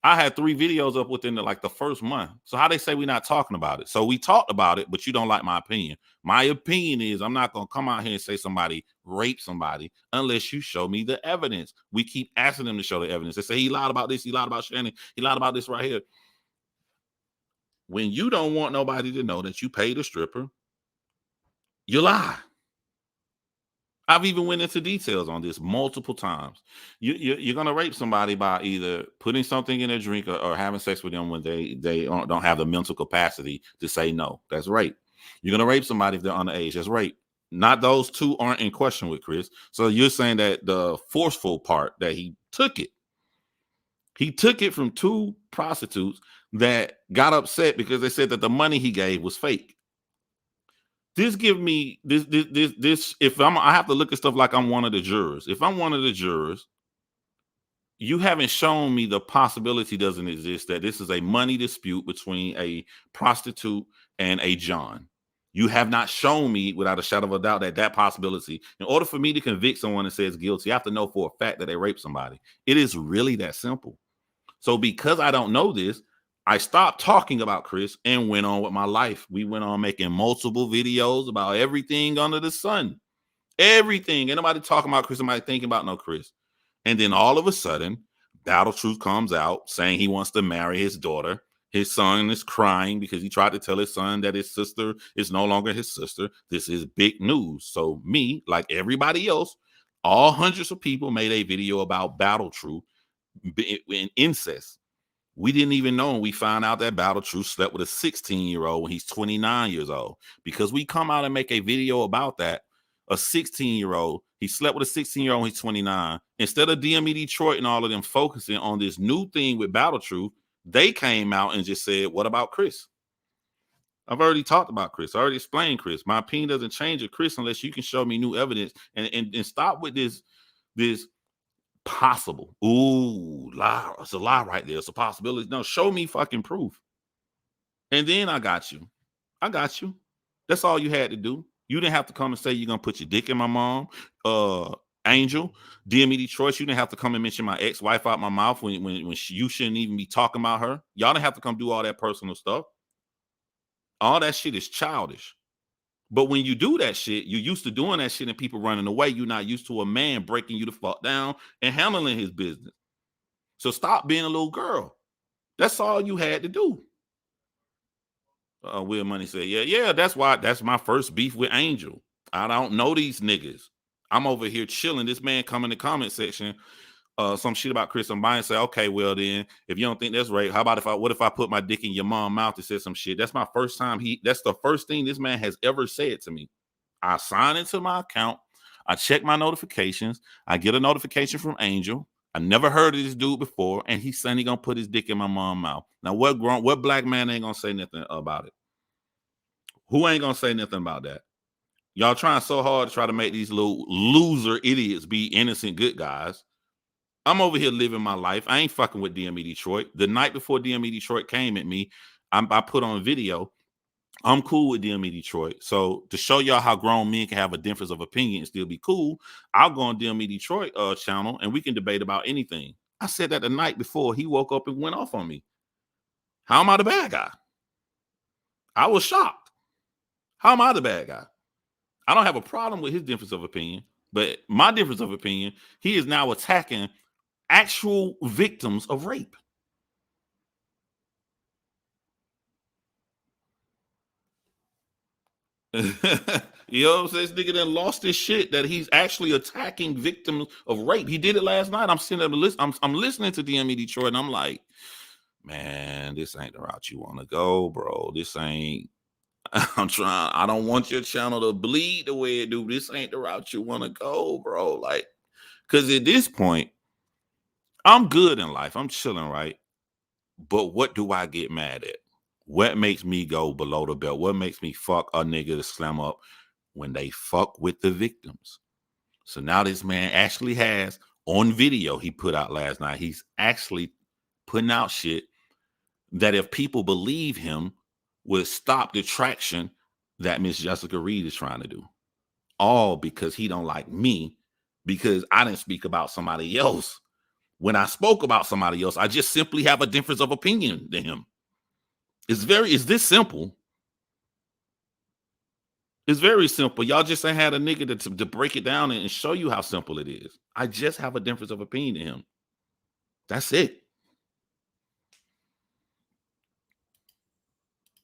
I had 3 videos up within the first month. So how they say we're not talking about it? So we talked about it, but you don't like my opinion. My opinion is I'm not going to come out here and say somebody raped somebody unless you show me the evidence. We keep asking them to show the evidence. They say he lied about this, he lied about Shannon, he lied about this right here. When you don't want nobody to know that you paid a stripper, you lie. I've even went into details on this multiple times. You're going to rape somebody by either putting something in their drink or having sex with them when they don't have the mental capacity to say no. That's rape. You're going to rape somebody if they're underage. That's rape. Not those 2 aren't in question with Chris. So you're saying that the forceful part, that he took it. He took it from 2 prostitutes that got upset because they said that the money he gave was fake. This give me this. If I have to look at stuff like I'm one of the jurors. If I'm one of the jurors, you haven't shown me the possibility doesn't exist that this is a money dispute between a prostitute and a John. You have not shown me without a shadow of a doubt that possibility. In order for me to convict someone that says guilty, I have to know for a fact that they raped somebody. It is really that simple. So because I don't know this, I stopped talking about Chris and went on with my life. We went on making multiple videos about everything under the sun. Everything. Ain't nobody talking about Chris, somebody thinking about no Chris. And then all of a sudden, Battle Truth comes out saying he wants to marry his daughter. His son is crying because he tried to tell his son that his sister is no longer his sister. This is big news. So me, like everybody else, All hundreds of people made a video about Battle Truth in incest. We didn't even know, and we found out that Battle Truth slept with a 16-year-old when he's 29 years old. Because we come out and make a video about that, a 16-year-old, he slept with a 16-year-old when he's 29. Instead of DME Detroit and all of them focusing on this new thing with Battle Truth, they came out and just said, what about Chris? I've already talked about Chris. I already explained Chris. My opinion doesn't change with Chris unless you can show me new evidence and stop with this possible. Ooh, lie. It's a lie right there. It's a possibility. No, show me fucking proof. And then I got you. I got you. That's all you had to do. You didn't have to come and say you're gonna put your dick in my mom. Angel, DME Detroit, you didn't have to come and mention my ex-wife out my mouth when you shouldn't even be talking about her. Y'all didn't have to come do all that personal stuff. All that shit is childish. But when you do that shit, you're used to doing that shit and people running away. You're not used to a man breaking you the fuck down and handling his business. So stop being a little girl. That's all you had to do. Will Money said, yeah, that's my first beef with Angel. I don't know these niggas. I'm over here chilling. This man come in the comment section, some shit about Chris and Biden, say, okay, well then, if you don't think that's right, how about what if I put my dick in your mom's mouth and said some shit? That's my first time. That's the first thing this man has ever said to me. I sign into my account. I check my notifications. I get a notification from Angel. I never heard of this dude before, and he's saying he's gonna put his dick in my mom's mouth. Now, what black man ain't gonna say nothing about it? Who ain't gonna say nothing about that? Y'all trying so hard to try to make these little loser idiots be innocent good guys. I'm over here living my life. I ain't fucking with DME Detroit. The night before DME Detroit came at me, I put on a video. I'm cool with DME Detroit. So to show y'all how grown men can have a difference of opinion and still be cool, I'll go on DME Detroit channel and we can debate about anything. I said that the night before he woke up and went off on me. How am I the bad guy? I was shocked. How am I the bad guy? I don't have a problem with his difference of opinion, but my difference of opinion, he is now attacking actual victims of rape. You know what I'm saying? This nigga done lost his shit that he's actually attacking victims of rape. He did it last night. I'm sitting there, I'm listening to DME Detroit, and I'm like, man, this ain't the route you want to go, bro. This ain't. I don't want your channel to bleed the way it do. This ain't the route you want to go, bro. Like, because at this point, I'm good in life. I'm chilling, right? But what do I get mad at? What makes me go below the belt? What makes me fuck a nigga to slam up when they fuck with the victims? So now this man actually has on video he put out last night. He's actually putting out shit that if people believe him would stop the traction that Miss Jessica Reed is trying to do. All because he don't like me because I didn't speak about somebody else. When I spoke about somebody else, I just simply have a difference of opinion than him. It's this simple. It's very simple. Y'all just ain't had a nigga to break it down and show you how simple it is. I just have a difference of opinion than him. That's it.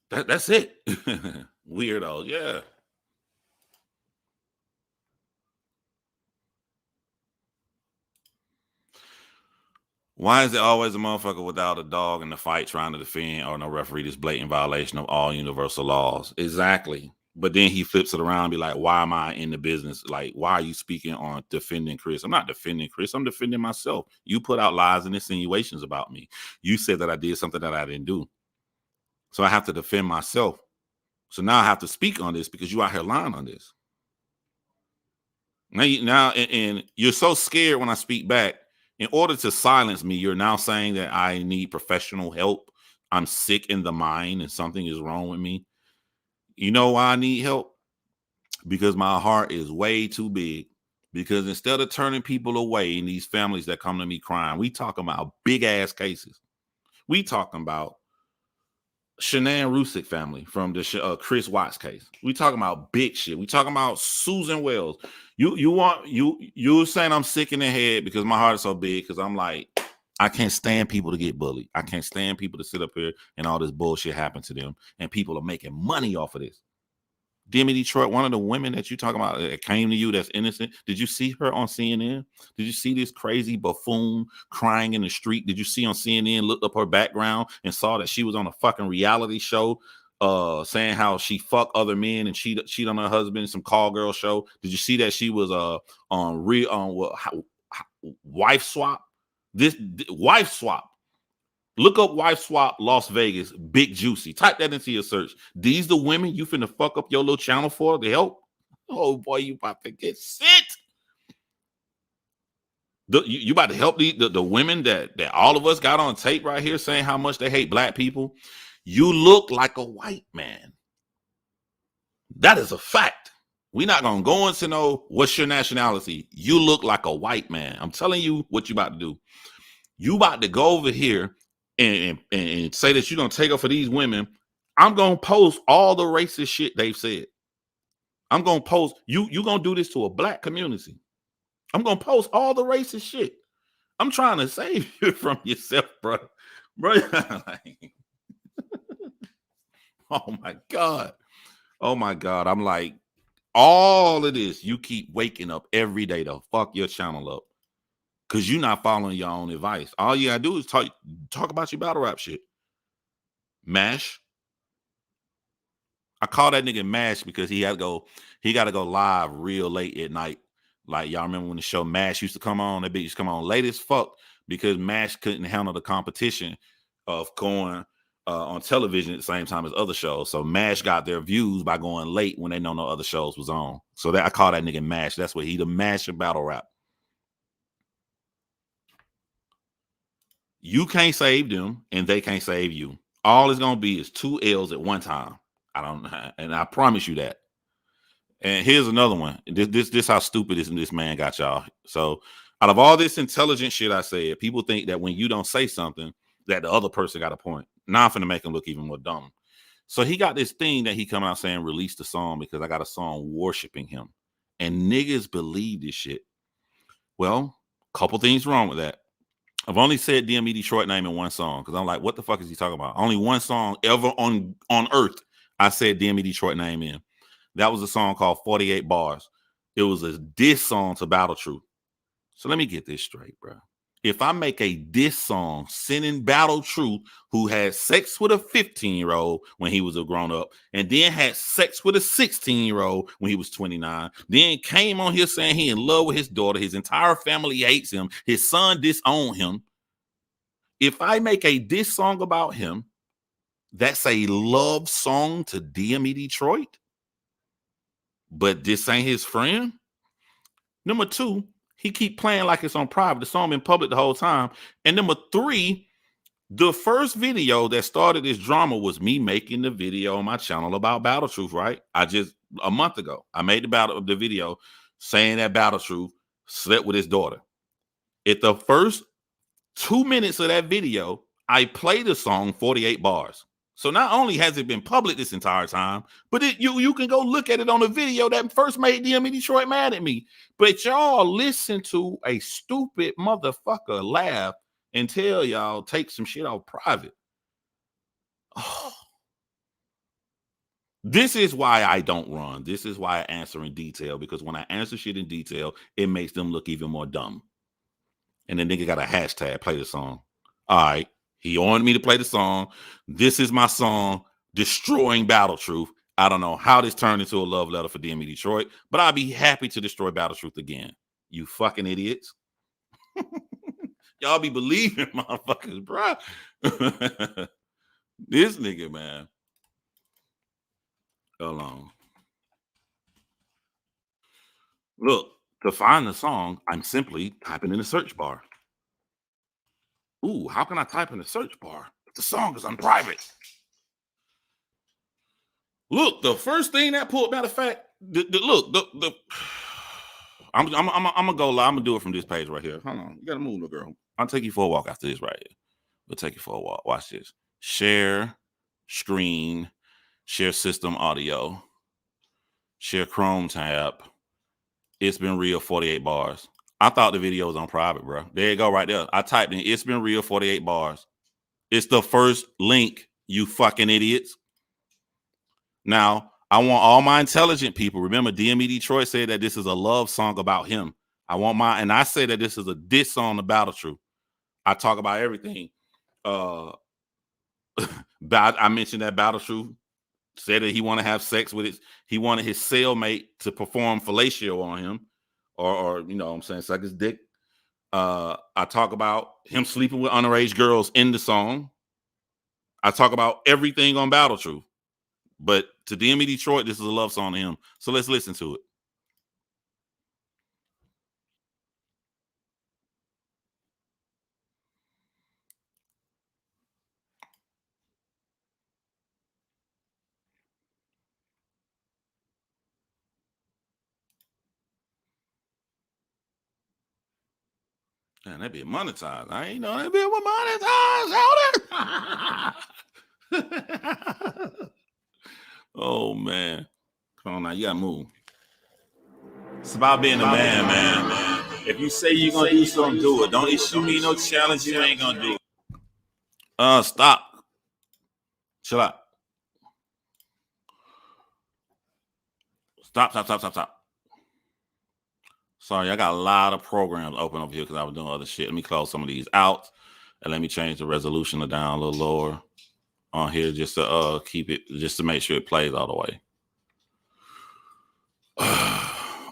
That's it. Weirdo, yeah. Why is it always a motherfucker without a dog in the fight trying to defend or no referee this blatant violation of all universal laws? Exactly. But then he flips it around and be like, why am I in the business? Like, why are you speaking on defending Chris? I'm not defending Chris. I'm defending myself. You put out lies and insinuations about me. You said that I did something that I didn't do. So I have to defend myself. So now I have to speak on this because you out here lying on this. Now, and you're so scared when I speak back. In order to silence me, you're now saying that I need professional help. I'm sick in the mind and something is wrong with me. You know why I need help? Because my heart is way too big. Because instead of turning people away in these families that come to me crying, we talking about big ass cases. We talking about Shanann Rusick family from the Chris Watts case. We talking about big shit. We talking about Susan Wells. You're saying I'm sick in the head because my heart is so big because I'm like, I can't stand people to get bullied. I can't stand people to sit up here and all this bullshit happen to them and people are making money off of this. DME Detroit, one of the women that you talking about that came to you that's innocent. Did you see her on CNN? Did you see this crazy buffoon crying in the street? Did you see on CNN, looked up her background and saw that she was on a fucking reality show saying how she fuck other men and cheat on her husband, some call girl show? Did you see that she was on real on wife swap? This wife swap. Look up wife swap Las Vegas, big juicy. Type that into your search. These the women you finna fuck up your little channel for to help? Oh boy, you about to get sent. You about to help the women that all of us got on tape right here saying how much they hate black people. You look like a white man. That is a fact. We're not gonna go into know what's your nationality. You look like a white man. I'm telling you what you about to do. You about to go over here and say that you're gonna take up for these women. I'm gonna post all the racist shit they've said. I'm gonna post you gonna do this to a black community. I'm gonna post all the racist shit. I'm trying to save you from yourself, bro. Oh my God. Oh my God. I'm like, all of this, you keep waking up every day to fuck your channel up. Cause you're not following your own advice. All you gotta do is talk about your battle rap shit. Mash. I call that nigga Mash because he gotta go live real late at night. Like y'all remember when the show Mash used to come on? That bitch used to come on late as fuck because Mash couldn't handle the competition of going on television at the same time as other shows. So Mash got their views by going late when they know no other shows was on. So that I call that nigga Mash. That's what he the Mash of battle rap. You can't save them and they can't save you. All it's gonna be is 2 L's at one time. And I promise you that. And here's another one. This how stupid this man got y'all. So out of all this intelligent shit I said, people think that when you don't say something, that the other person got a point. Now I'm finna make him look even more dumb. So he got this thing that he come out saying release the song because I got a song worshiping him. And niggas believe this shit. Well, couple things wrong with that. I've only said DME Detroit name in one song because I'm like, what the fuck is he talking about? Only one song ever on earth I said DME Detroit name in. That was a song called 48 Bars. It was a diss song to Battle Truth. So let me get this straight, bro. If I make a diss song sending Battle Truth, who had sex with a 15-year-old when he was a grown-up, and then had sex with a 16-year-old when he was 29, then came on here saying he in love with his daughter, his entire family hates him, his son disowned him. If I make a diss song about him, that's a love song to DME Detroit? But this ain't his friend? Number two, he keep playing like it's on private. The song been public the whole time. And number three, the first video that started this drama was me making the video on my channel about Battle Truth, right? A month ago, I made the video saying that Battle Truth slept with his daughter. At the first 2 minutes of that video, I played the song 48 Bars. So not only has it been public this entire time, but you can go look at it on the video that first made DME Detroit mad at me. But y'all listen to a stupid motherfucker laugh and tell y'all take some shit off private. Oh. This is why I don't run. This is why I answer in detail, because when I answer shit in detail, it makes them look even more dumb. And the nigga got a hashtag, play the song. All right. He wanted me to play the song. This is my song, Destroying Battle Truth. I don't know how this turned into a love letter for DME Detroit, but I'll be happy to destroy Battle Truth again. You fucking idiots. Y'all be believing motherfuckers, bro. This nigga, man. Hold on. Look, to find the song, I'm simply typing in the search bar. Ooh, how can I type in the search bar? The song is on private. Look, the first thing that pulled, matter of fact, I'm gonna go live. I'm gonna do it from this page right here. Hold on, you gotta move, little girl. I'll take you for a walk after this right here. We'll take you for a walk. Watch this. Share screen, share system audio, share Chrome tab. It's been real 48 bars. I thought the video was on private, bro. There you go, right there. I typed in it's been real 48 bars. It's the first link, you fucking idiots. Now, I want all my intelligent people. Remember, DME Detroit said that this is a love song about him. And I say that this is a diss song to Battle Truth. I talk about everything. I mentioned that Battle Truth said that he want to have sex with he wanted his cellmate to perform fellatio on him, or you know what I'm saying, suck his dick. I talk about him sleeping with underage girls in the song. I talk about everything on Battle Truth. But to DME Detroit, this is a love song to him. So let's listen to it. Man, that be monetized. I ain't know that be monetized. Oh, man. Come on now. You got to move. It's about being a man. If you say you're going to do something, do it. Don't issue me no challenge you ain't going to do. Stop. Chill out. Stop. Sorry, I got a lot of programs open over here because I was doing other shit. Let me close some of these out and let me change the resolution down a little lower on here just to keep it, just to make sure it plays all the way.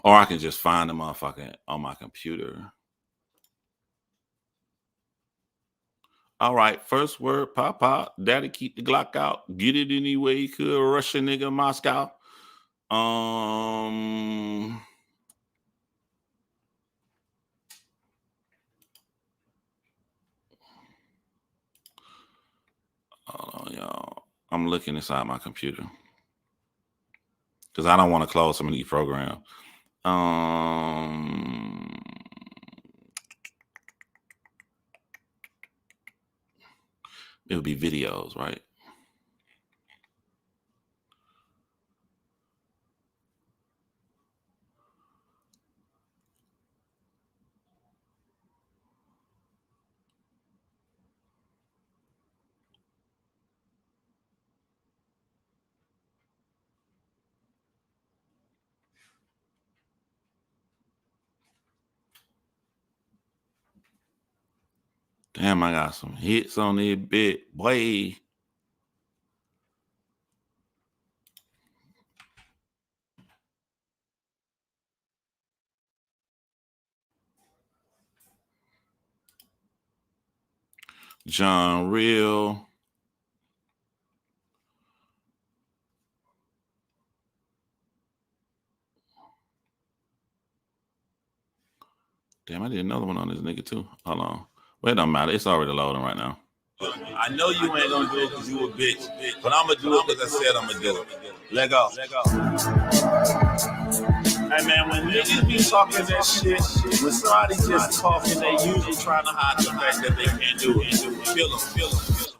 Or I can just find the motherfucker on my computer. All right, first word, Papa. Daddy keep the Glock out. Get it any way he could. Russian nigga, Moscow. Hold on, y'all. I'm looking inside my computer because I don't want to close some of these programs. It would be videos, right? Damn, I got some hits on this bit, boy. John Real. Damn, I did another one on this nigga too. Hold on. Well, it don't matter. It's already loading right now. I know you ain't gonna do it because you a bitch, but I'm gonna do it because I said I'm gonna do it. Let go. Hey man, when niggas be talking that shit, when somebody just talking, they usually trying to hide the fact that they can't do it. Feel them.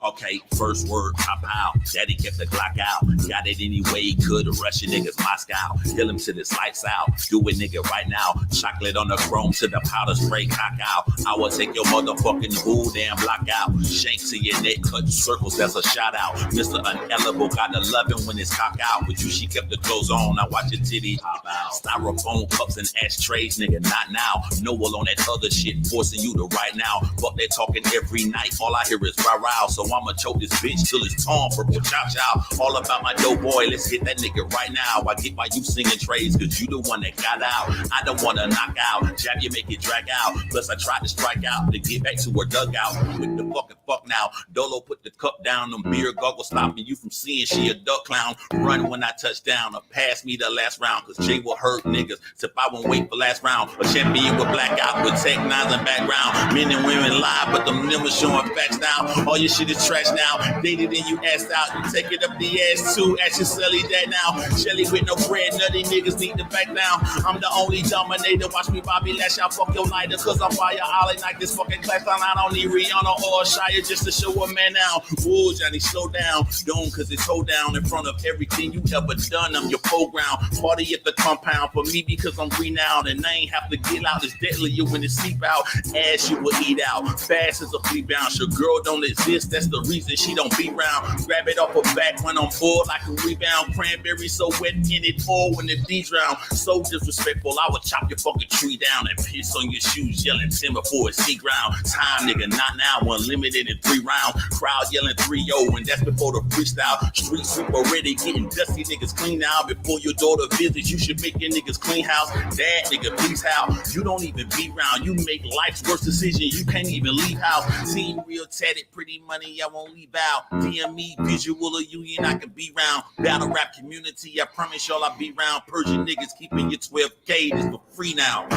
Okay, first word, pop out. Daddy kept the Glock out. Got it any way he could. The Russian niggas Moscow. Kill him till his lights out. Do it, nigga, right now. Chocolate on the chrome to the powder spray cock out. I will take your motherfucking whole damn block out. Shank to your neck, cut circles, that's a shout out. Mr. Uneligible got 11 when it's cock out. With you, she kept the clothes on. I watch your titty pop out. Styrofoam cups and ashtrays, nigga, not now. No one on that other shit forcing you to right now. But they're talking every night. All I hear is rah-rah. So I'ma choke this bitch till it's torn for chow. All about my dope boy, let's hit that nigga right now. I get why you singing trades, cause you the one that got out. I don't wanna knock out, jab you make it drag out. Plus I tried to strike out to get back to her dugout. With the fucking fuck now, Dolo put the cup down, them beer goggles stopping you from seeing she a duck clown. Run when I touch down, or pass me the last round, cause Jay will hurt niggas. So if I won't wait for last round, a champion with blackout, with tech nines and background. Men and women lie, but them never showing facts now. All your shit is trash now. Dated and you asked out, you take it up the ass too. Ask your Shelly that now. Shelly with no bread, nutty niggas need to back down. I'm the only dominator. Watch me Bobby lash out, fuck your lighter, cause I'm fire. Ollie like this fucking class down. I don't need Rihanna or Shia just to show a man now. Whoa, Johnny, slow down. Don't, cause it's hold down in front of everything you ever done. I'm your program. Party at the compound for me because I'm renowned. And I ain't have to get out. It's deadly when it sleep out. Ass you will eat out. Fast as a flea bounce. Your girl don't exist. That's the reason she don't be round. Grab it off her back when I'm bored like a rebound. Cranberry so wet in it all when the D's round. So disrespectful, I would chop your fucking tree down and piss on your shoes, yelling timber for a sea ground. Time, nigga, not now, unlimited in 3 rounds. Crowd yelling 3-0, and that's before the freestyle. Street sweep already getting dusty, niggas clean now. Before your daughter visits, you should make your niggas clean house. Dad, nigga, please how? You don't even be round. You make life's worst decision, you can't even leave house. Team real tatted, pretty money, I won't leave out. DM me, visual or union, I can be round. Battle rap community, I promise y'all I'll be round. Persian niggas keeping your 12K, this for free now.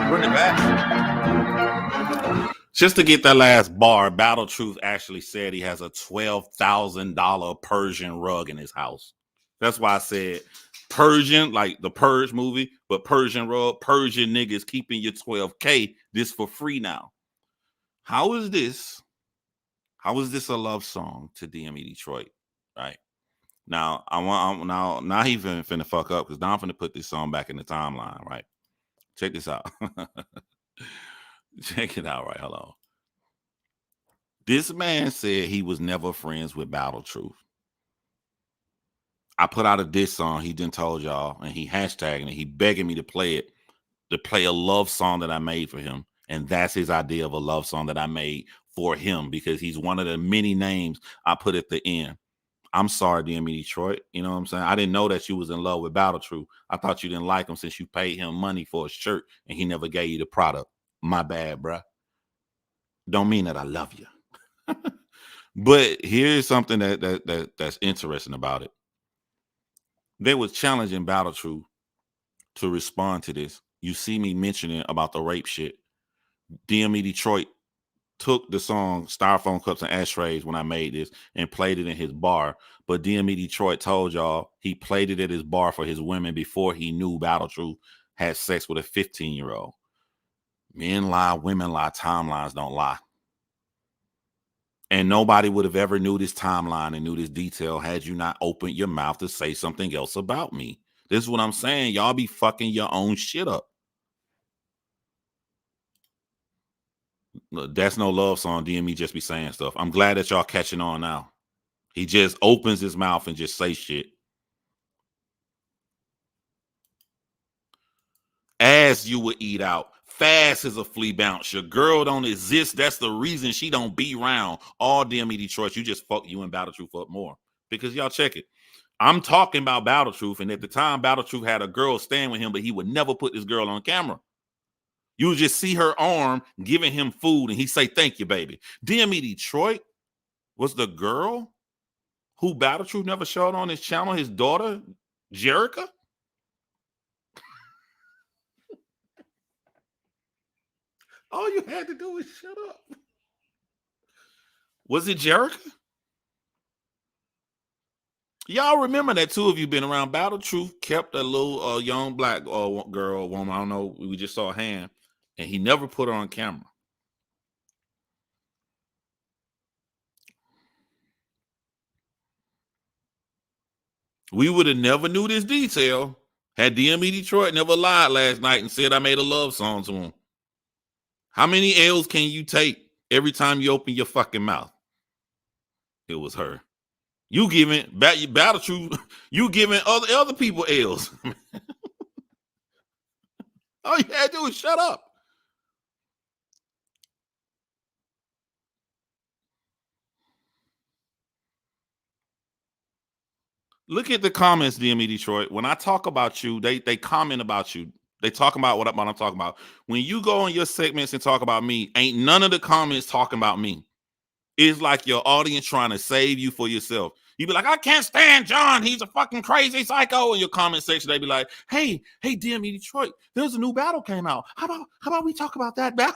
Run it back. Just to get that last bar, Battle Truth actually said he has a $12,000 Persian rug in his house. That's why I said Persian, like the Purge movie, but Persian rug, Persian niggas keeping your 12K, this for free now. How is this a love song to DME Detroit? Right now, now he finna fuck up because now I'm finna put this song back in the timeline. Right, check this out. Check it out. Right, hold on. This man said he was never friends with Battle Truth. I put out a diss song. He didn't told y'all, and he hashtagging it. He begging me to play it, to play a love song that I made for him. And that's his idea of a love song that I made for him because he's one of the many names I put at the end. I'm sorry, DME Detroit. You know what I'm saying? I didn't know that you was in love with Battle Truth. I thought you didn't like him since you paid him money for a shirt and he never gave you the product. My bad, bruh. Don't mean that I love you. But here's something that's interesting about it. They was challenging Battle Truth to respond to this. You see me mentioning about the rape shit. DME Detroit took the song Styrofoam Cups and Ashtrays when I made this and played it in his bar. But DME Detroit told y'all he played it at his bar for his women before he knew Battle Truth had sex with a 15-year-old. Men lie, women lie, timelines don't lie. And nobody would have ever knew this timeline and knew this detail had you not opened your mouth to say something else about me. This is what I'm saying. Y'all be fucking your own shit up. Look, that's no love song. DME just be saying stuff. I'm glad that y'all catching on now. He just opens his mouth and just say shit. Ass you would eat out. Fast as a flea bounce. Your girl don't exist. That's the reason she don't be around. All DME Detroit, you just fuck you and Battle Truth up more. Because y'all check it. I'm talking about Battle Truth, and at the time, Battle Truth had a girl staying with him, but he would never put this girl on camera. You would just see her arm giving him food, and he say, "Thank you, baby." DME Detroit was the girl who Battle Truth never showed on his channel, his daughter, Jerica. All you had to do was shut up. Was it Jerica? Y'all remember that two of you been around. Battle Truth kept a little young black girl, woman. I don't know. We just saw a hand, and he never put her on camera. We would have never knew this detail had DME Detroit never lied last night and said I made a love song to him. How many L's can you take every time you open your fucking mouth? It was her. You giving Battle Truth, you giving other people L's. All you had to do is shut up. Look at the comments, DME Detroit. When I talk about you, they comment about you. They talk about what I'm talking about. When you go on your segments and talk about me, ain't none of the comments talking about me. It's like your audience trying to save you for yourself. You be like, I can't stand John. He's a fucking crazy psycho. In your comment section, they be like, hey, DME Detroit, there's a new battle came out. How about we talk about that battle?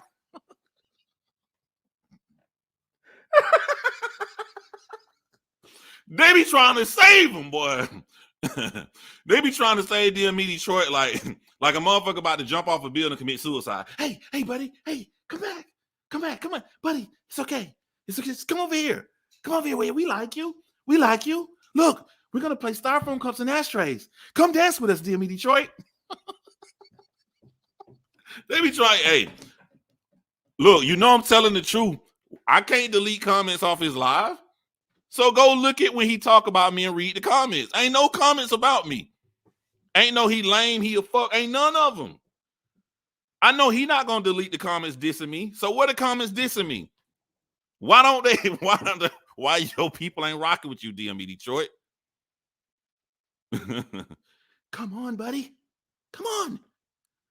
They be trying to save him, boy. They be trying to save DME Detroit like a motherfucker about to jump off a building and commit suicide. Hey, buddy. Hey, come on, buddy. It's okay. Just come over here. Come over here. We like you. Look, we're gonna play Styrofoam Cups and Ashtrays. Come dance with us, DME Detroit. They be trying. Hey, look, you know I'm telling the truth I can't delete comments off his live. So go look at when he talk about me and read the comments. Ain't no comments about me. Ain't no he lame, he a fuck. Ain't none of them. I know he not gonna delete the comments dissing me. So what the comments dissing me? Why don't they? Why your people ain't rocking with you, DME Detroit? Come on, buddy. Come on.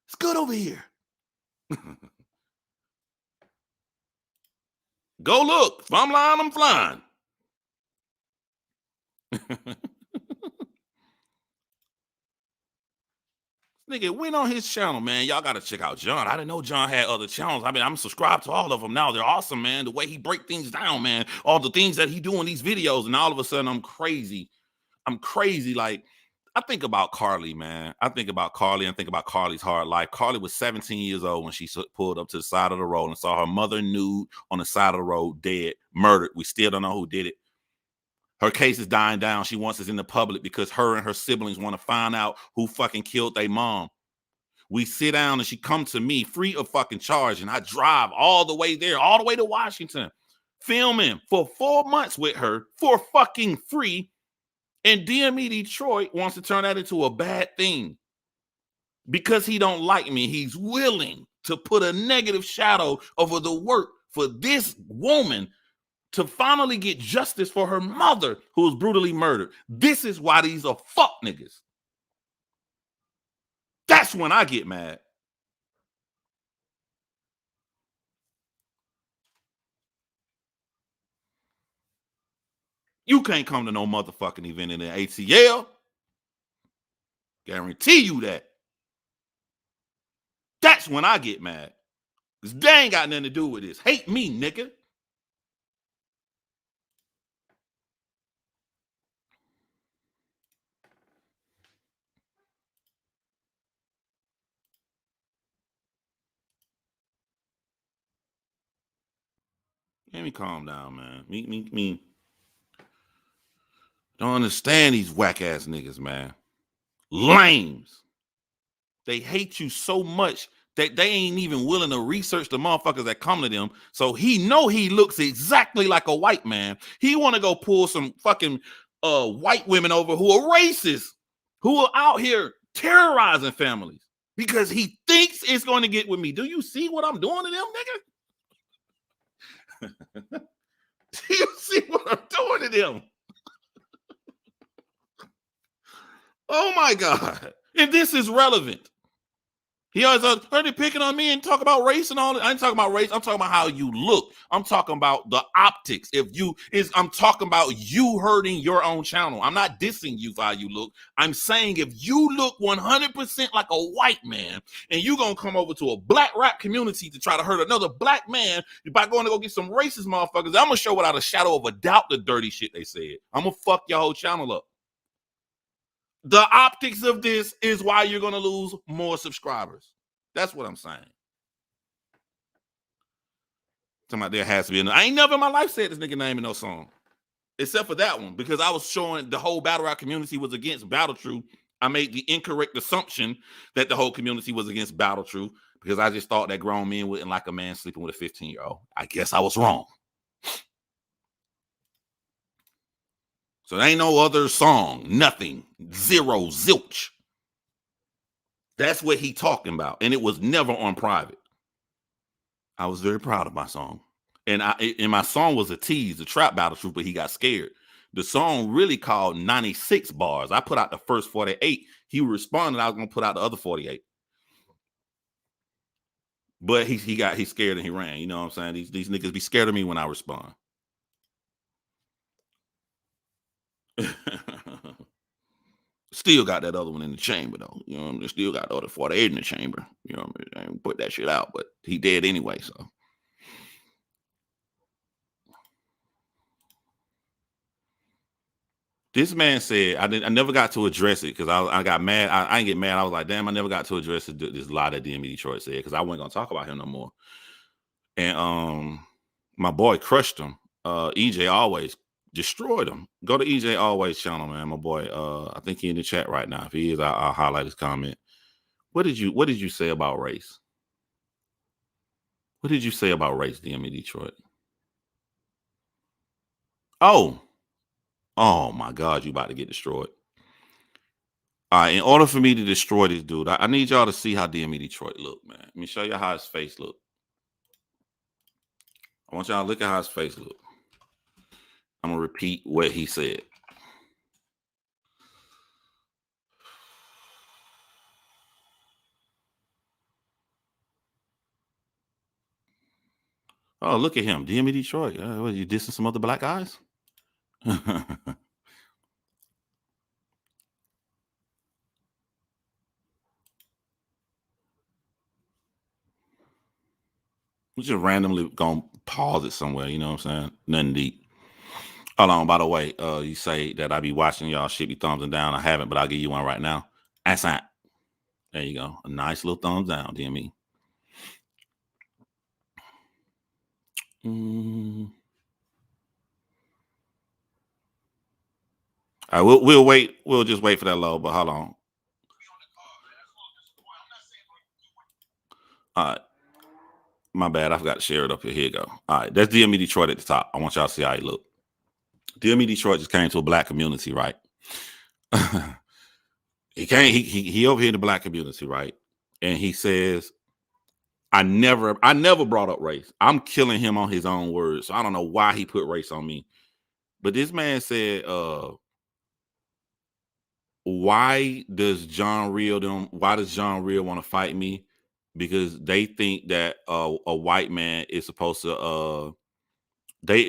It's good over here. Go look. If I'm lying, I'm flying. Nigga went on his channel, man. Y'all gotta check out John. I didn't know John had other channels. I mean, I'm subscribed to all of them now. They're awesome, man. The way he break things down, man. All the things that he do in these videos, and all of a sudden I'm crazy. I'm crazy. Like, I think about Carly, man. I think about Carly and think about Carly's hard life. Carly was 17 years old when she pulled up to the side of the road and saw her mother nude on the side of the road, dead, murdered. We still don't know who did it. Her case is dying down. She wants us in the public because her and her siblings want to find out who fucking killed their mom. We sit down and she come to me free of fucking charge, and I drive all the way there, all the way to Washington, filming for 4 months with her for fucking free. And DME Detroit wants to turn that into a bad thing. Because he don't like me, he's willing to put a negative shadow over the work for this woman to finally get justice for her mother who was brutally murdered. This is why these are fuck niggas. That's when I get mad. You can't come to no motherfucking event in the ATL. Guarantee you that. That's when I get mad. Because they ain't got nothing to do with this. Hate me, nigga. Let me calm down, man. Me. Don't understand these whack ass niggas, man. Lames. They hate you so much that they ain't even willing to research the motherfuckers that come to them. So he know he looks exactly like a white man. He want to go pull some fucking white women over who are racist, who are out here terrorizing families because he thinks it's going to get with me. Do you see what I'm doing to them, nigga? Do you see what I'm doing to them? Oh my God. And this is relevant. He always heard it picking on me and talk about race and all that. I ain't talking about race. I'm talking about how you look. I'm talking about the optics. I'm talking about you hurting your own channel. I'm not dissing you for how you look. I'm saying if you look 100% like a white man and you gonna come over to a black rap community to try to hurt another black man by going to go get some racist motherfuckers, I'm gonna show without a shadow of a doubt the dirty shit they said. I'm gonna fuck your whole channel up. The optics of this is why you're going to lose more subscribers. That's what I'm saying. Talking about there has to be I ain't never in my life said this nigga name in no song. Except for that one. Because I was showing the whole battle rap community was against Battle Truth. I made the incorrect assumption that the whole community was against Battle Truth. Because I just thought that grown men wouldn't like a man sleeping with a 15-year-old. I guess I was wrong. So there ain't no other song. Nothing. Zero. Zilch. That's what he talking about. And it was never on private. I was very proud of my song. And my song was a tease, a trap Battle Truth, but he got scared. The song really called 96 bars. I put out the first 48. He responded, I was going to put out the other 48. But he scared and he ran. You know what I'm saying? These niggas be scared of me when I respond. Still got that other one in the chamber, though. You know, I still got the other 48 in the chamber. You know, I ain't put that shit out, but he dead anyway, so. This man said, I never got to address it because I got mad. I ain't get mad. I was like, damn, I never got to address this lie that DME Detroit said because I wasn't going to talk about him no more. And my boy crushed him. EJ Always destroyed him. Go to EJ Always channel, man. My boy, I think he in the chat right now. If he is, I'll highlight his comment. What did you say about race? What did you say about race, DME Detroit? Oh, oh my God, you about to get destroyed. All right, in order for me to destroy this dude, I need y'all to see how DME Detroit look, man. Let me show you how his face look. I want y'all to look at how his face look. I'm gonna repeat what he said. Oh, look at him, DME Detroit. What, you dissing some other black guys? We just randomly gonna pause it somewhere. You know what I'm saying? Nothing deep. Hold on. By the way, you say that I be watching y'all shit be thumbs down. I haven't, but I'll give you one right now. That's that. There you go. A nice little thumbs down, DME. All right, we'll wait. We'll just wait for that load. But hold on. All right. My bad. I forgot to share it up here. Here you go. All right. That's DME Detroit at the top. I want y'all to see how he look. DME Detroit just came to a black community, right? he over here in the black community, right? And he says, I never brought up race. I'm killing him on his own words. So I don't know why he put race on me. But this man said, why does John Real want to fight me? Because they think that a white man is supposed to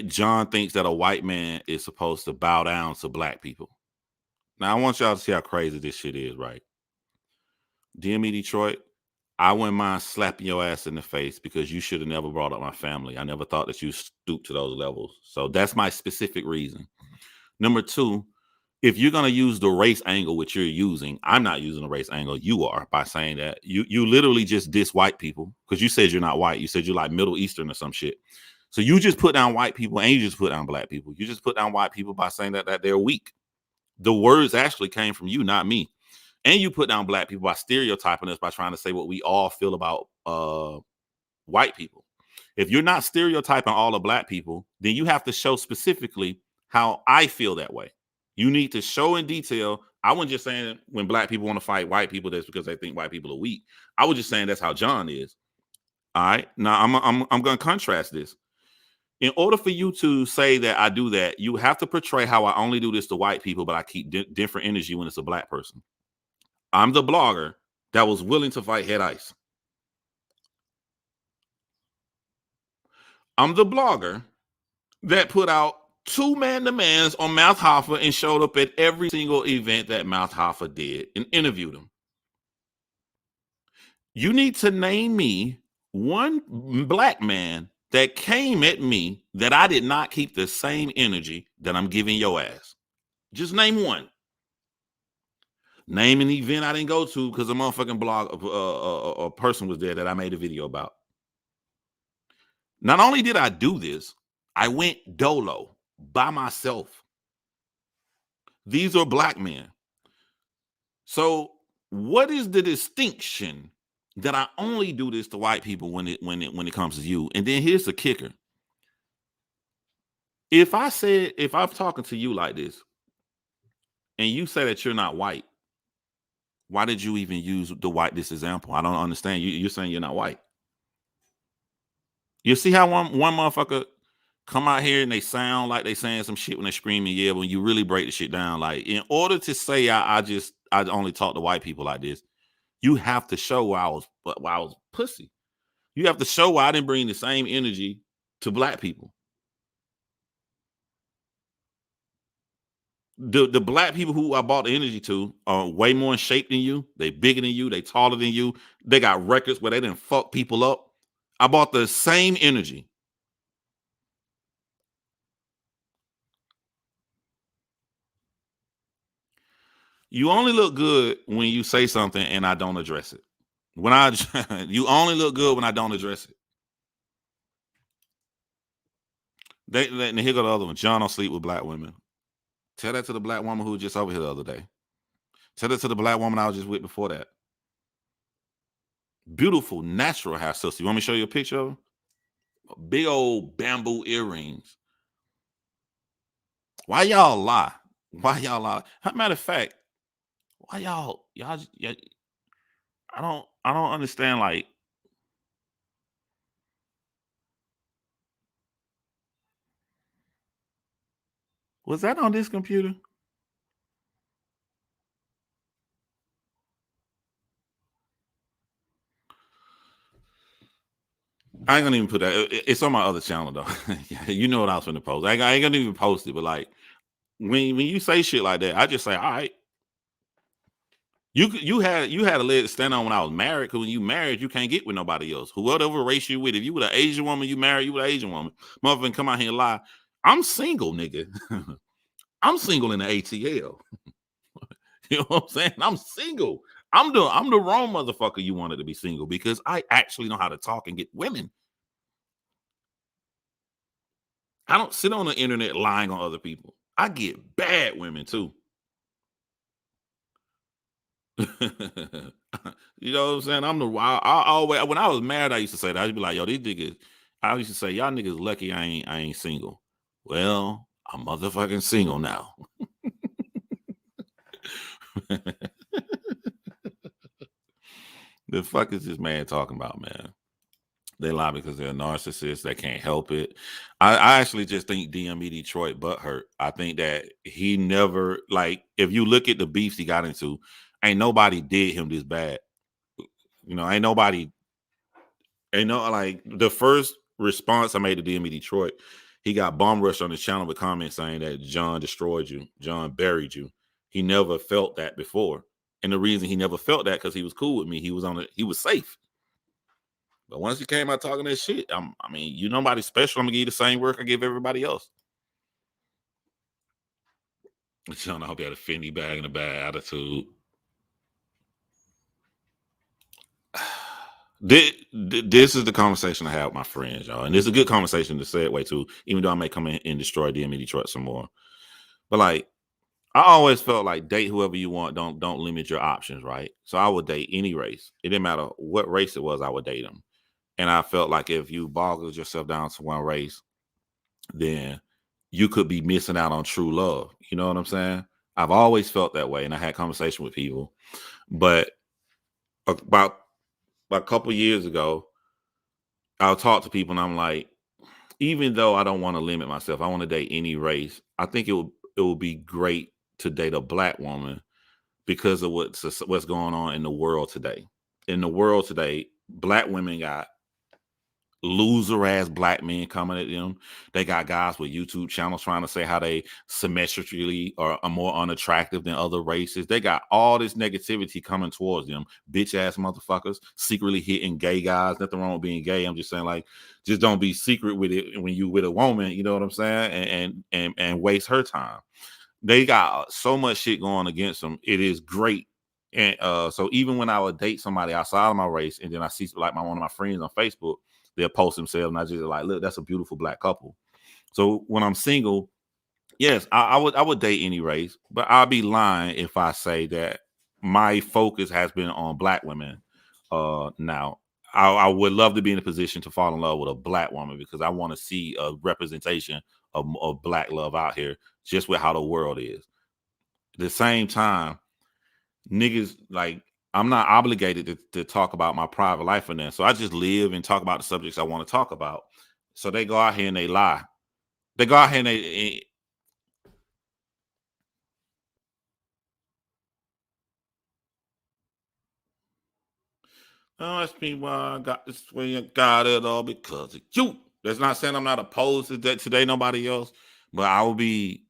John thinks that a white man is supposed to bow down to black people. Now I want y'all to see how crazy this shit is, right? DME Detroit, I wouldn't mind slapping your ass in the face because you should have never brought up my family. I never thought that you stooped to those levels. So that's my specific reason. Number two, if you're gonna use the race angle which you're using, I'm not using the race angle. You are, by saying that you literally just diss white people because you said you're not white. You said you're like Middle Eastern or some shit. So you just put down white people and you just put down black people. You just put down white people by saying that they're weak. The words actually came from you, not me. And you put down black people by stereotyping us by trying to say what we all feel about white people. If you're not stereotyping all the black people, then you have to show specifically how I feel that way. You need to show in detail. I wasn't just saying when black people want to fight white people, that's because they think white people are weak. I was just saying that's how John is. All right. Now I'm going to contrast this. In order for you to say that I do that, you have to portray how I only do this to white people, but I keep different energy when it's a black person. I'm the blogger that was willing to fight Head Ice. I'm the blogger that put out 2-man demands on Mouth Hoffa and showed up at every single event that Mouth Hoffa did and interviewed him. You need to name me one black man that came at me that I did not keep the same energy that I'm giving your ass. Just name one. Name an event I didn't go to because a motherfucking blog, a person was there that I made a video about. Not only did I do this, I went dolo by myself. These are black men. So what is the distinction that I only do this to white people when it comes to you? And then here's the kicker. If I'm talking to you like this and you say that you're not white, why did you even use this example? I don't understand. You're saying you're not white. You see how one motherfucker come out here and they sound like they saying some shit when they screaming, yeah, when you really break the shit down. Like, in order to say I only talk to white people like this, you have to show why I was pussy. You have to show why I didn't bring the same energy to black people. The black people who I bought the energy to are way more in shape than you. They bigger than you. They taller than you. They got records where they didn't fuck people up. I bought the same energy. You only look good when you say something and I don't address it. When you only look good when I don't address it. Here go the other one. John don't sleep with black women. Tell that to the black woman who was just over here the other day. Tell that to the black woman I was just with before that. Beautiful, natural hair, sister. You want me to show you a picture of her? Big old bamboo earrings. Why y'all lie? Why y'all lie? Matter of fact, why y'all? I don't understand. Like, was that on this computer? I ain't gonna even put that. It's on my other channel though. Yeah, you know what I was gonna post. I ain't gonna even post it. But like when you say shit like that, I just say, all right. You had a leg to stand on when I was married. Because when you married, you can't get with nobody else. Whoever race you with, if you were an Asian woman, you married, you were an Asian woman. Motherfucker come out here and lie. I'm single, nigga. I'm single in the ATL. You know what I'm saying? I'm single. I'm the wrong motherfucker you wanted to be single because I actually know how to talk and get women. I don't sit on the internet lying on other people. I get bad women too. You know what I'm saying? I'm the I always when I was married, I used to say that. I'd be like, yo, these niggas, I used to say, y'all niggas lucky I ain't single. Well, I'm motherfucking single now. The fuck is this man talking about, man? They lie because they're a narcissist. They can't help it. I actually just think DME Detroit butt hurt. I think that he never like if you look at the beefs he got into, ain't nobody did him this bad. You know, ain't no like the first response I made to DME Detroit, he got bomb rushed on his channel with comments saying that John destroyed you, John buried you. He never felt that before. And the reason he never felt that because he was cool with me. He was safe. But once he came out talking that shit, I mean, you nobody special. I'm gonna give you the same work I give everybody else. John, I hope you had a Fendi bag and a bad attitude. This is the conversation I have with my friends, y'all, and it's a good conversation to segue to. Even though I may come in and destroy DME Detroit some more, but like I always felt like date whoever you want. Don't limit your options, right? So I would date any race. It didn't matter what race it was. I would date them, and I felt like if you boggled yourself down to one race, then you could be missing out on true love. You know what I'm saying? I've always felt that way, and I had conversation with people. But about a couple years ago, I'll talk to people, and I'm like, even though I don't want to limit myself, I want to date any race. I think it would be great to date a black woman because of what's going on in the world today. In the world today, black women got loser ass black men coming at them. They got guys with YouTube channels trying to say how they symmetrically are more unattractive than other races. They got all this negativity coming towards them. Bitch ass motherfuckers secretly hitting gay guys. Nothing wrong with being gay. I'm just saying, like, just don't be secret with it when you with a woman. You know what I'm saying? And waste her time. They got so much shit going against them. It is great. And so even when I would date somebody outside of my race, and then I see like one of my friends on Facebook, they'll post themselves, and I just like, look, that's a beautiful black couple. So when I'm single, yes, I would date any race, but I'll be lying if I say that my focus has been on black women. Now I would love to be in a position to fall in love with a black woman because I want to see a representation of black love out here, just with how the world is. At the same time, niggas like I'm not obligated to talk about my private life in there. So I just live and talk about the subjects I want to talk about. So they go out here and they lie. They go out here and oh, that's me why I got this way. I got it all because of you. That's not saying I'm not opposed to that today, nobody else. But I would be,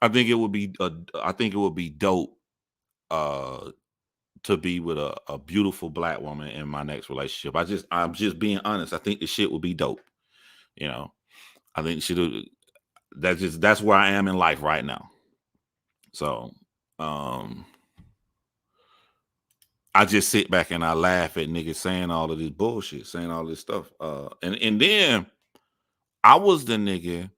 I think it would be I think it would be dope uh to be with a beautiful black woman in my next relationship. I'm just being honest. I think the shit would be dope. You know, I think she that's where I am in life right now. So um I just sit back and I laugh at niggas saying all of this bullshit, saying all this stuff. And then I was the nigga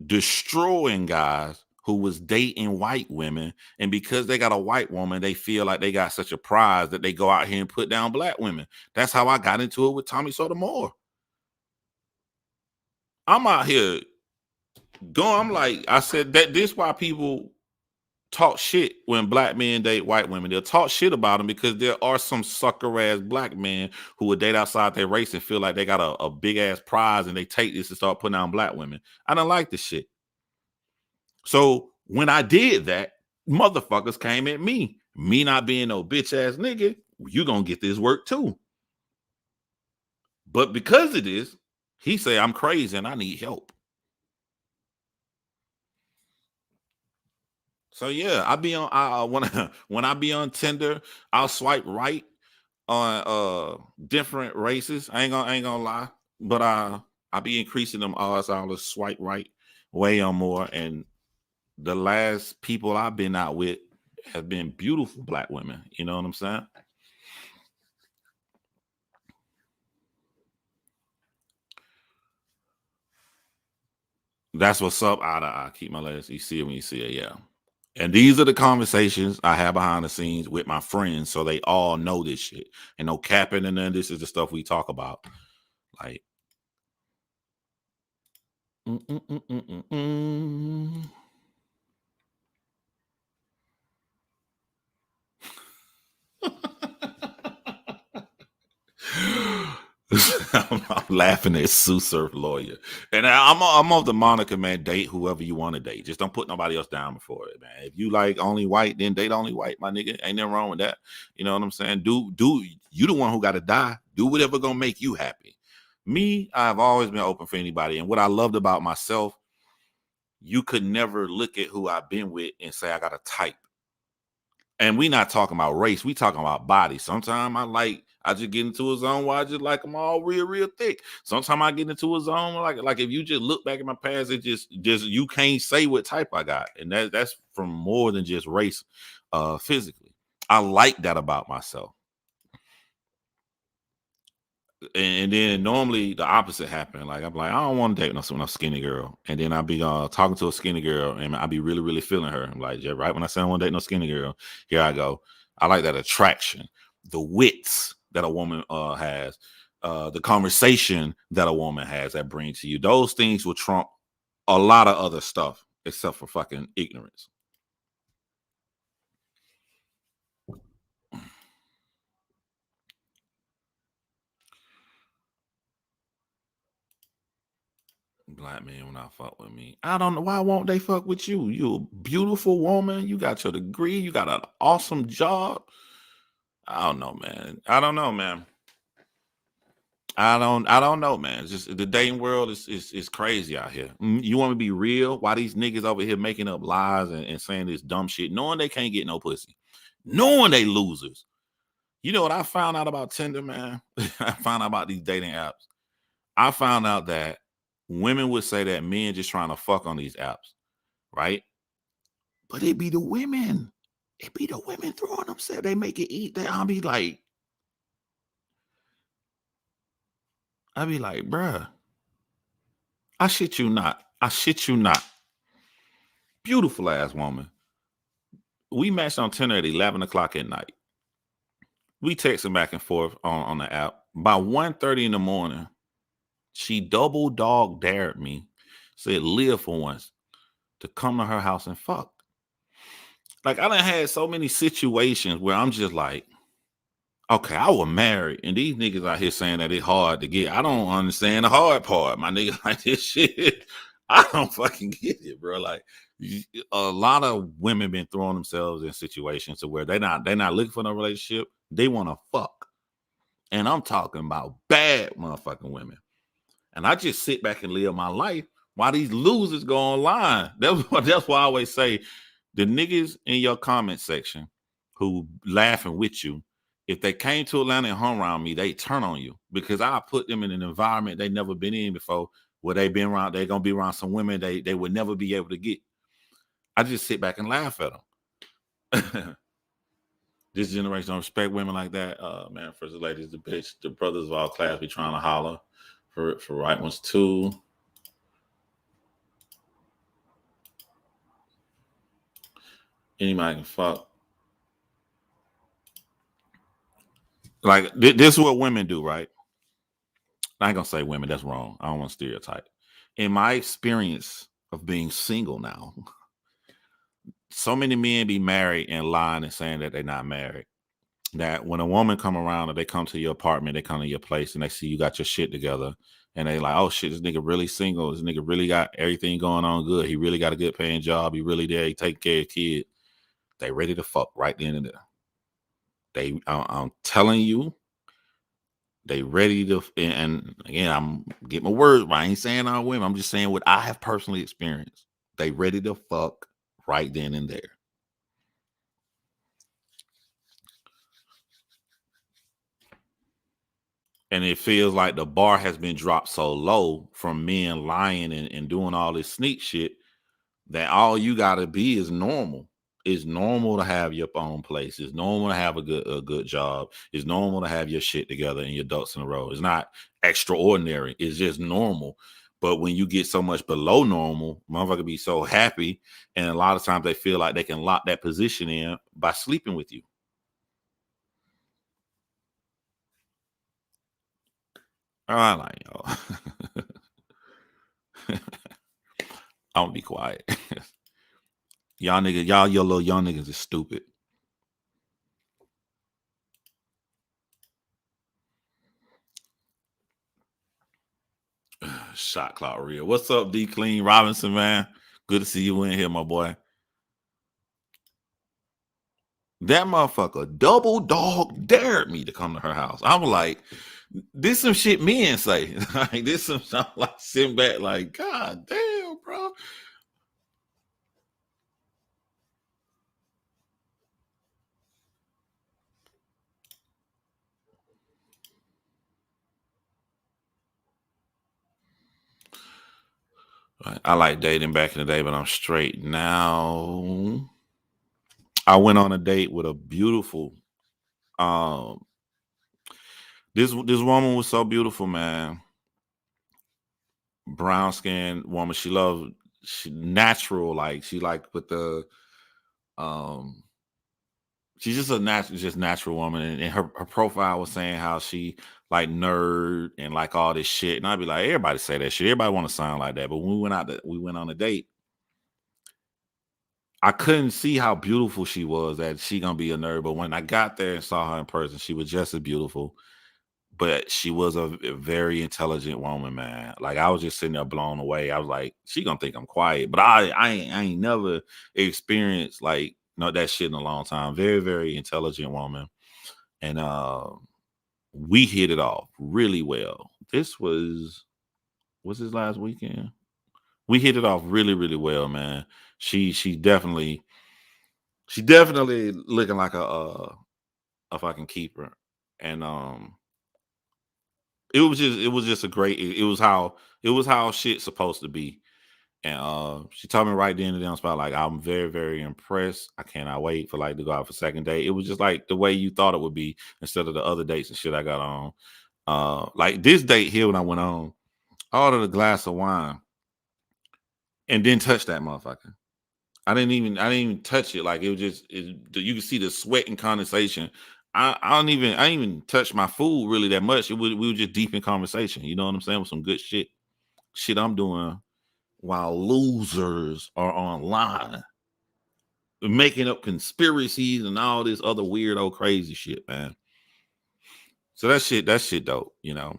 destroying guys who was dating white women, and because they got a white woman, they feel like they got such a prize that they go out here and put down black women. That's how I got into it with Tommy Sotomayor. I'm out here Go, I'm like, I said that this why people talk shit when black men date white women. They'll talk shit about them because there are some sucker ass black men who would date outside their race and feel like they got a big ass prize and they take this and start putting on black women. I don't like this shit. So when I did that, motherfuckers came at me. Me not being no bitch ass nigga, you gonna get this work too. But because of this, he say I'm crazy and I need help. So yeah, I be on. I when when I be on Tinder, I'll swipe right on different races. I ain't gonna lie, but I be increasing them odds. I'll swipe right way on more. And the last people I've been out with have been beautiful black women. You know what I'm saying? That's what's up. I keep my legs. You see it when you see it. Yeah. And these are the conversations I have behind the scenes with my friends, so they all know this shit. And no capping, and then this is the stuff we talk about. Like, mm, mm, mm, mm, mm, mm. I'm laughing at Sue Surf lawyer, and I'm of the moniker, man. Date whoever you want to date. Just don't put nobody else down before it, man. If you like only white, then date only white, my nigga. Ain't nothing wrong with that. You know what I'm saying? Do you the one who got to die? Do whatever gonna make you happy. Me, I've always been open for anybody, and what I loved about myself, you could never look at who I've been with and say I got a type. And we not talking about race. We talking about body. Sometimes I just get into a zone where I just like them all real thick. Sometimes I get into a zone like if you just look back at my past, it just you can't say what type I got. And that's from more than just race physically. I like that about myself. And then normally the opposite happen. Like I'm like, I don't want to date no skinny girl. And then I'll be talking to a skinny girl and I'll be really, really feeling her. I'm like, yeah, right when I say I want to date no skinny girl, here I go. I like that attraction, the wits that a woman has, the conversation that a woman has that brings to you. Those things will trump a lot of other stuff except for fucking ignorance. Black men will not fuck with me. I don't know why won't they fuck with you? You a beautiful woman. You got your degree. You got an awesome job. I don't know, man. I don't know, man. I don't know, man. It's just the dating world is crazy out here. You want me to be real? Why these niggas over here making up lies and saying this dumb shit, knowing they can't get no pussy, knowing they losers. You know what I found out about Tinder, man? I found out about these dating apps. I found out that women would say that men just trying to fuck on these apps, right? But it be the women. It be the women throwing themselves. They make it eat. I be like, bruh, I shit you not. I shit you not. Beautiful ass woman. We matched on Tinder at 11 o'clock at night. We texting back and forth on the app. By 1:30 in the morning, she double dog dared me, said live for once, to come to her house and fuck. Like I done had so many situations where I'm just like, okay, I was married, and these niggas out here saying that it's hard to get. I don't understand the hard part, my nigga. Like this shit, I don't fucking get it, bro. Like a lot of women been throwing themselves in situations to where they not looking for no relationship. They want to fuck, and I'm talking about bad motherfucking women. And I just sit back and live my life while these losers go online. That's why I always say the niggas in your comment section who laughing with you, if they came to Atlanta and hung around me, they turn on you because I put them in an environment they never been in before, where they been around, they're gonna be around some women they would never be able to get. I just sit back and laugh at them. This generation don't respect women like that. Man, first the ladies, the bitch, the brothers of all class be trying to holler for right ones too. Anybody can fuck. Like this is what women do, right? I ain't gonna say women. That's wrong. I don't want to stereotype. In my experience, of being single now. So many men be married and lying and saying that they're not married. That when a woman come around or they come to your apartment, they come to your place and they see you got your shit together, and they like, oh shit, this nigga really single. This nigga really got everything going on good. He really got a good paying job. He really there. He take care of kids. They ready to fuck right then and there. I'm telling you, they ready to. And again, I'm getting my words right. I ain't saying all women. I'm just saying what I have personally experienced. They ready to fuck right then and there. And it feels like the bar has been dropped so low from men lying and doing all this sneak shit that all you gotta be is normal. It's normal to have your own place. It's normal to have a good job. It's normal to have your shit together and your ducks in a row. It's not extraordinary. It's just normal. But when you get so much below normal, motherfucker be so happy, and a lot of times they feel like they can lock that position in by sleeping with you. I like y'all. I'm gonna be quiet. Y'all niggas, y'all your little young niggas is stupid. Shot clock real. What's up, D Clean Robinson, man? Good to see you in here, my boy. That motherfucker double dog dared me to come to her house. I was like, this some shit men say. Like this some I'm like sitting back, like, God damn, bro. I like dating back in the day, but I'm straight now. I went on a date with a beautiful um this woman was so beautiful, man. Brown skinned woman. She natural, like she like with the um she's just a natural woman. And her profile was saying how she like nerd and like all this shit. And I'd be like, everybody say that shit. Everybody want to sound like that. But when we went on a date, I couldn't see how beautiful she was that she gonna be a nerd. But when I got there and saw her in person, she was just as beautiful. But she was a very intelligent woman, man. Like I was just sitting there blown away. I was like, she gonna think I'm quiet, but I ain't never experienced like no that shit in a long time. Very very intelligent woman, and we hit it off really well. This was his last weekend. We hit it off really really well, man. She definitely looking like a fucking keeper, and it was just a great it was how shit's supposed to be. And she told me right then and there on spot, like, I'm very, very impressed. I cannot wait for like to go out for second date. It was just like the way you thought it would be instead of the other dates and shit I got on. Like this date here when I went on, I ordered a glass of wine and didn't touch that motherfucker. I didn't even touch it. Like it was you could see the sweat and condensation. I didn't even touch my food really that much. We were just deep in conversation. You know what I'm saying? With some good shit. Shit I'm doing while losers are online making up conspiracies and all this other weirdo crazy shit, man. So that shit dope, you know.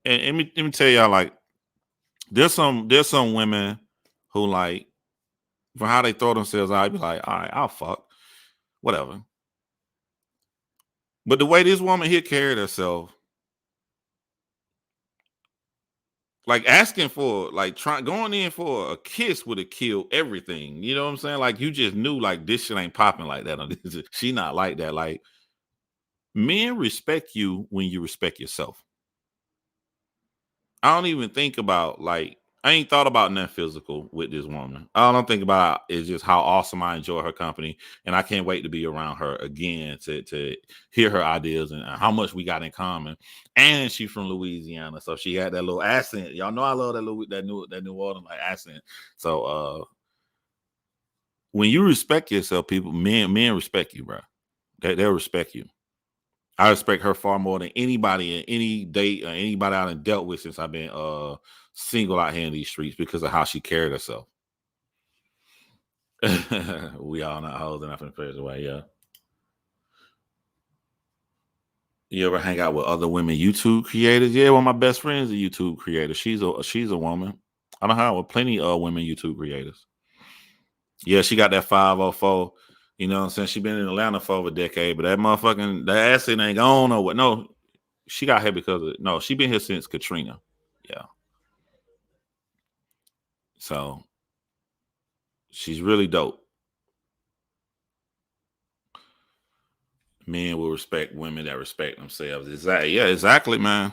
And let me tell y'all, like, there's some women who like for how they throw themselves out, I'd be like, all right, I'll fuck. Whatever. But the way this woman here carried herself, like asking for like trying going in for a kiss would have killed everything. You know what I'm saying? Like you just knew like this shit ain't popping like that. She not like that. Like men respect you when you respect yourself. I don't even think about like I ain't thought about nothing physical with this woman. All I don't think about is just how awesome I enjoy her company, and I can't wait to be around her again to hear her ideas and how much we got in common. And she's from Louisiana, so she had that little accent. Y'all know I love that New Orleans like accent. So when you respect yourself, people men respect you, bro. They'll respect you. I respect her far more than anybody in any date or anybody I done dealt with since I've been single out here in these streets because of how she carried herself. We all not holding up in prayers away, yeah. You ever hang out with other women YouTube creators? Yeah, one of my best friends is a YouTube creator. She's a woman. I don't hang with plenty of women YouTube creators. Yeah, she got that 504. You know what I'm saying? She been in Atlanta for over a decade, but that accent ain't gone or what. No, she got here because of no, she been here since Katrina. Yeah. So she's really dope. Men will respect women that respect themselves. Exactly. Yeah, exactly, man.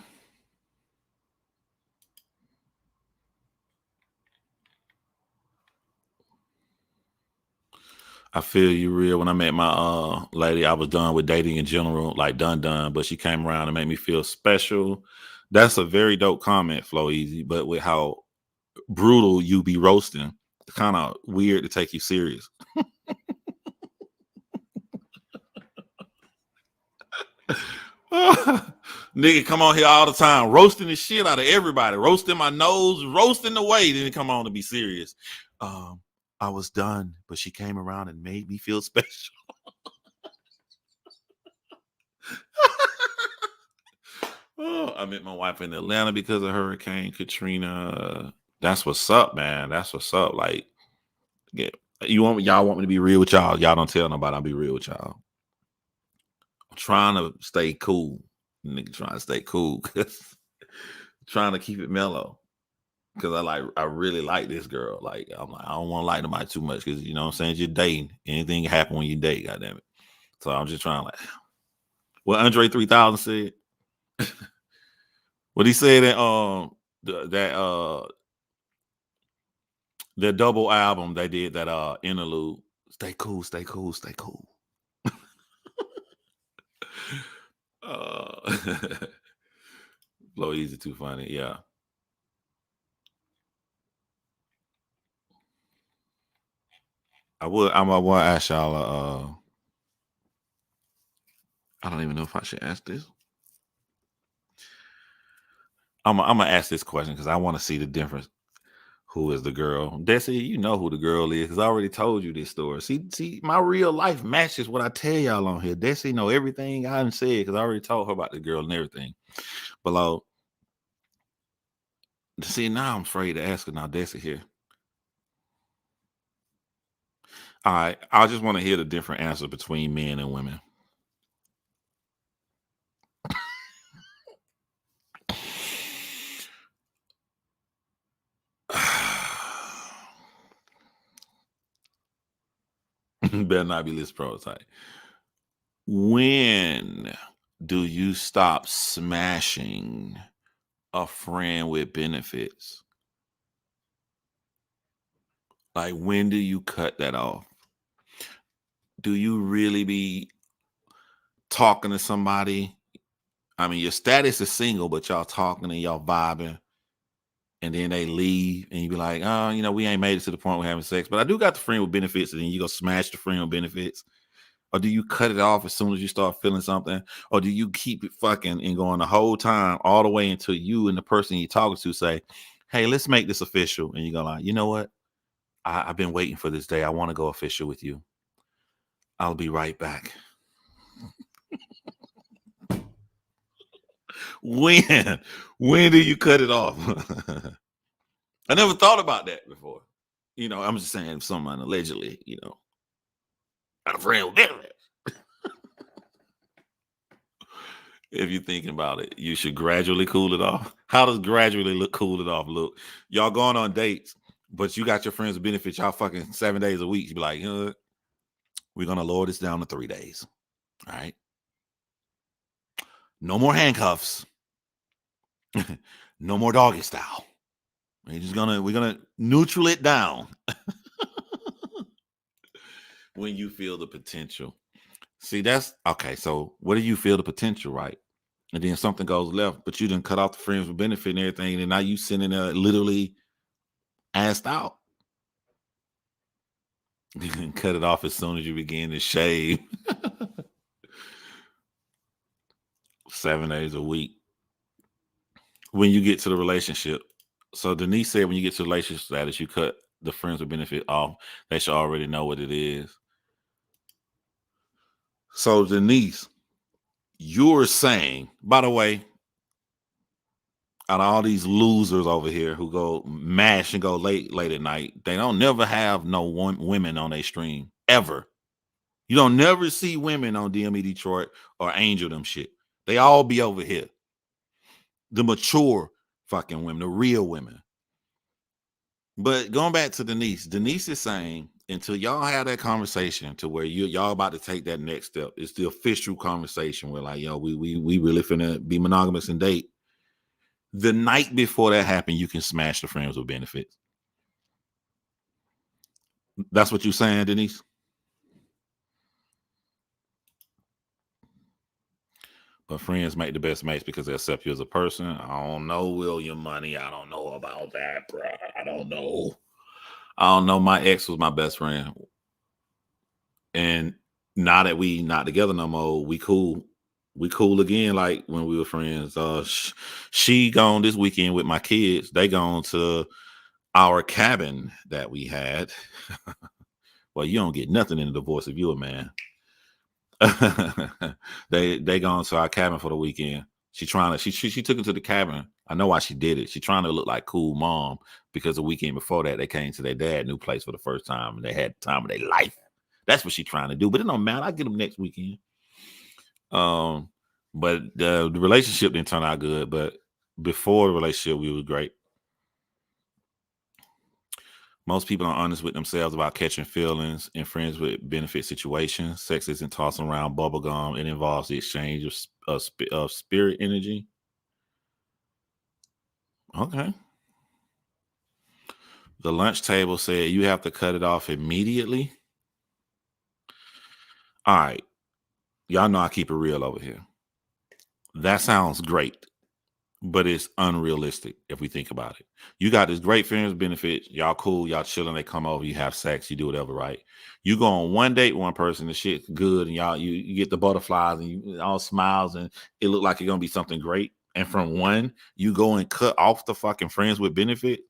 I feel you real. When I met my lady, I was done with dating in general, like done, but she came around and made me feel special. That's a very dope comment, Flow Easy. But with how brutal you be roasting, it's kind of weird to take you serious. Nigga come on here all the time, roasting the shit out of everybody, roasting my nose, roasting the way. Then come on to be serious. Um, I was done, but she came around and made me feel special. Oh, I met my wife in Atlanta because of Hurricane Katrina. That's what's up, man. That's what's up. Like, yeah, y'all want me to be real with y'all? Y'all don't tell nobody. I'll be real with y'all. I'm trying to stay cool. Nigga trying to stay cool because trying to keep it mellow. Cause I really like this girl. Like I'm like, I don't want to like nobody too much because you know what I'm saying, you're dating. Anything can happen when you date, goddamn it. So I'm just trying like what Andre 3000 said. What he said in that double album they did, that interlude. Stay cool, stay cool, stay cool. uh Blow Easy too funny, yeah. I will ask y'all I don't even know if I should ask this. I'm gonna ask this question because I want to see the difference. Who is the girl? Desi, you know who the girl is because I already told you this story. See, my real life matches what I tell y'all on here. Desi know everything I done said because I already told her about the girl and everything. Below, see, now I'm afraid to ask her now. Desi here. All right, I just want to hear the different answer between men and women. Better not be this prototype. When do you stop smashing a friend with benefits? Like, when do you cut that off? Do you really be talking to somebody? I mean, your status is single, but y'all talking and y'all vibing, and then they leave, and you be like, oh, we ain't made it to the point we're having sex, but I do got the friend with benefits, and then you go smash the friend with benefits. Or do you cut it off as soon as you start feeling something? Or do you keep it fucking and going the whole time, all the way until you and the person you're talking to say, hey, let's make this official? And you go like, you know what? I've been waiting for this day. I want to go official with you. I'll be right back. When? When do you cut it off? I never thought about that before. I'm just saying if someone allegedly, got a friend with benefits. If you're thinking about it, you should gradually cool it off. How does gradually cool it off look? Y'all going on dates, but you got your friends with benefits, y'all fucking 7 days a week. You be like, we're gonna lower this down to 3 days. All right. No more handcuffs. No more doggy style. We're gonna neutral it down when you feel the potential. See, that's okay. So what do you feel the potential, right? And then something goes left, but you didn't cut off the friends with benefit and everything, and now you sitting there literally assed out. You can cut it off as soon as you begin to shave. 7 days a week. When you get to the relationship, So Denise said when you get to relationship status, you cut the friends with benefit off. They should already know what it is. So Denise, you're saying, by the way, out of all these losers over here who go mash and go late at night, they don't never have no women on their stream ever. You don't never see women on DME Detroit or Angel them shit. They all be over here. The mature fucking women, the real women. But going back to Denise, Denise is saying until y'all have that conversation to where y'all about to take that next step, it's the official conversation where like, yo, we really finna be monogamous and date. The night before that happened, you can smash the friends with benefits. That's what you're saying, Denise? But friends make the best mates because they accept you as a person. I don't know, William Money. I don't know about that, bro. I don't know. I don't know. My ex was my best friend. And now that we not together no more, we cool. We cool again like when we were friends. She gone this weekend with my kids. They gone to our cabin that we had. Well, you don't get nothing in a divorce if you're a man. they gone to our cabin for the weekend. She trying to she took it to the cabin. I know why she did it. She trying to look like cool mom because the weekend before that they came to their dad new place for the first time and they had the time of their life. That's what she trying to do. But it don't matter. I get them next weekend. But the relationship didn't turn out good. But before the relationship, we were great. Most people are honest with themselves about catching feelings in friends with benefit situations. Sex isn't tossing around bubblegum. It involves the exchange of spirit energy. Okay. The lunch table said you have to cut it off immediately. All right. Y'all know I keep it real over here. That sounds great, but it's unrealistic if we think about it. You got this great friends benefit. Y'all cool. Y'all chilling. They come over. You have sex. You do whatever, right? You go on one date with one person. The shit's good, and y'all you get the butterflies and you all smiles, and it look like it's gonna be something great. And from one, you go and cut off the fucking friends with benefit.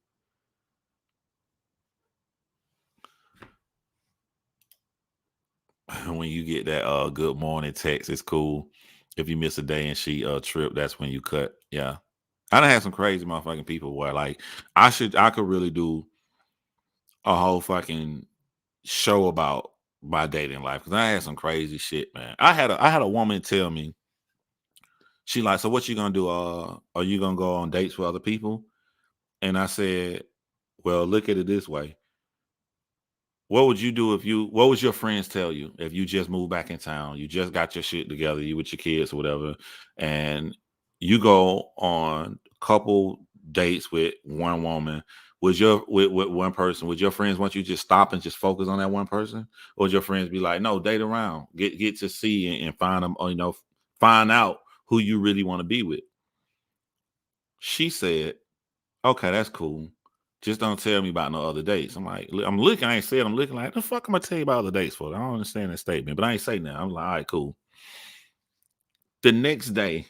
When you get that good morning text, it's cool. If you miss a day and she trip, that's when you cut. Yeah. I done had some crazy motherfucking people where like I could really do a whole fucking show about my dating life because I had some crazy shit, man. I had a woman tell me, she like, so what you gonna do? Are you gonna go on dates with other people? And I said, well, look at it this way. What would you do what would your friends tell you if you just moved back in town? You just got your shit together, you with your kids or whatever, and you go on a couple dates with one woman. With one person, would your friends want you to just stop and just focus on that one person? Or would your friends be like, no, date around, get to see and find them, or find out who you really want to be with? She said, okay, that's cool. Just don't tell me about no other dates. I'm like, I'm looking. I ain't said I'm looking like the fuck I'm gonna tell you about other dates for. I don't understand that statement, but I ain't saying that. I'm like, all right, cool. The next day,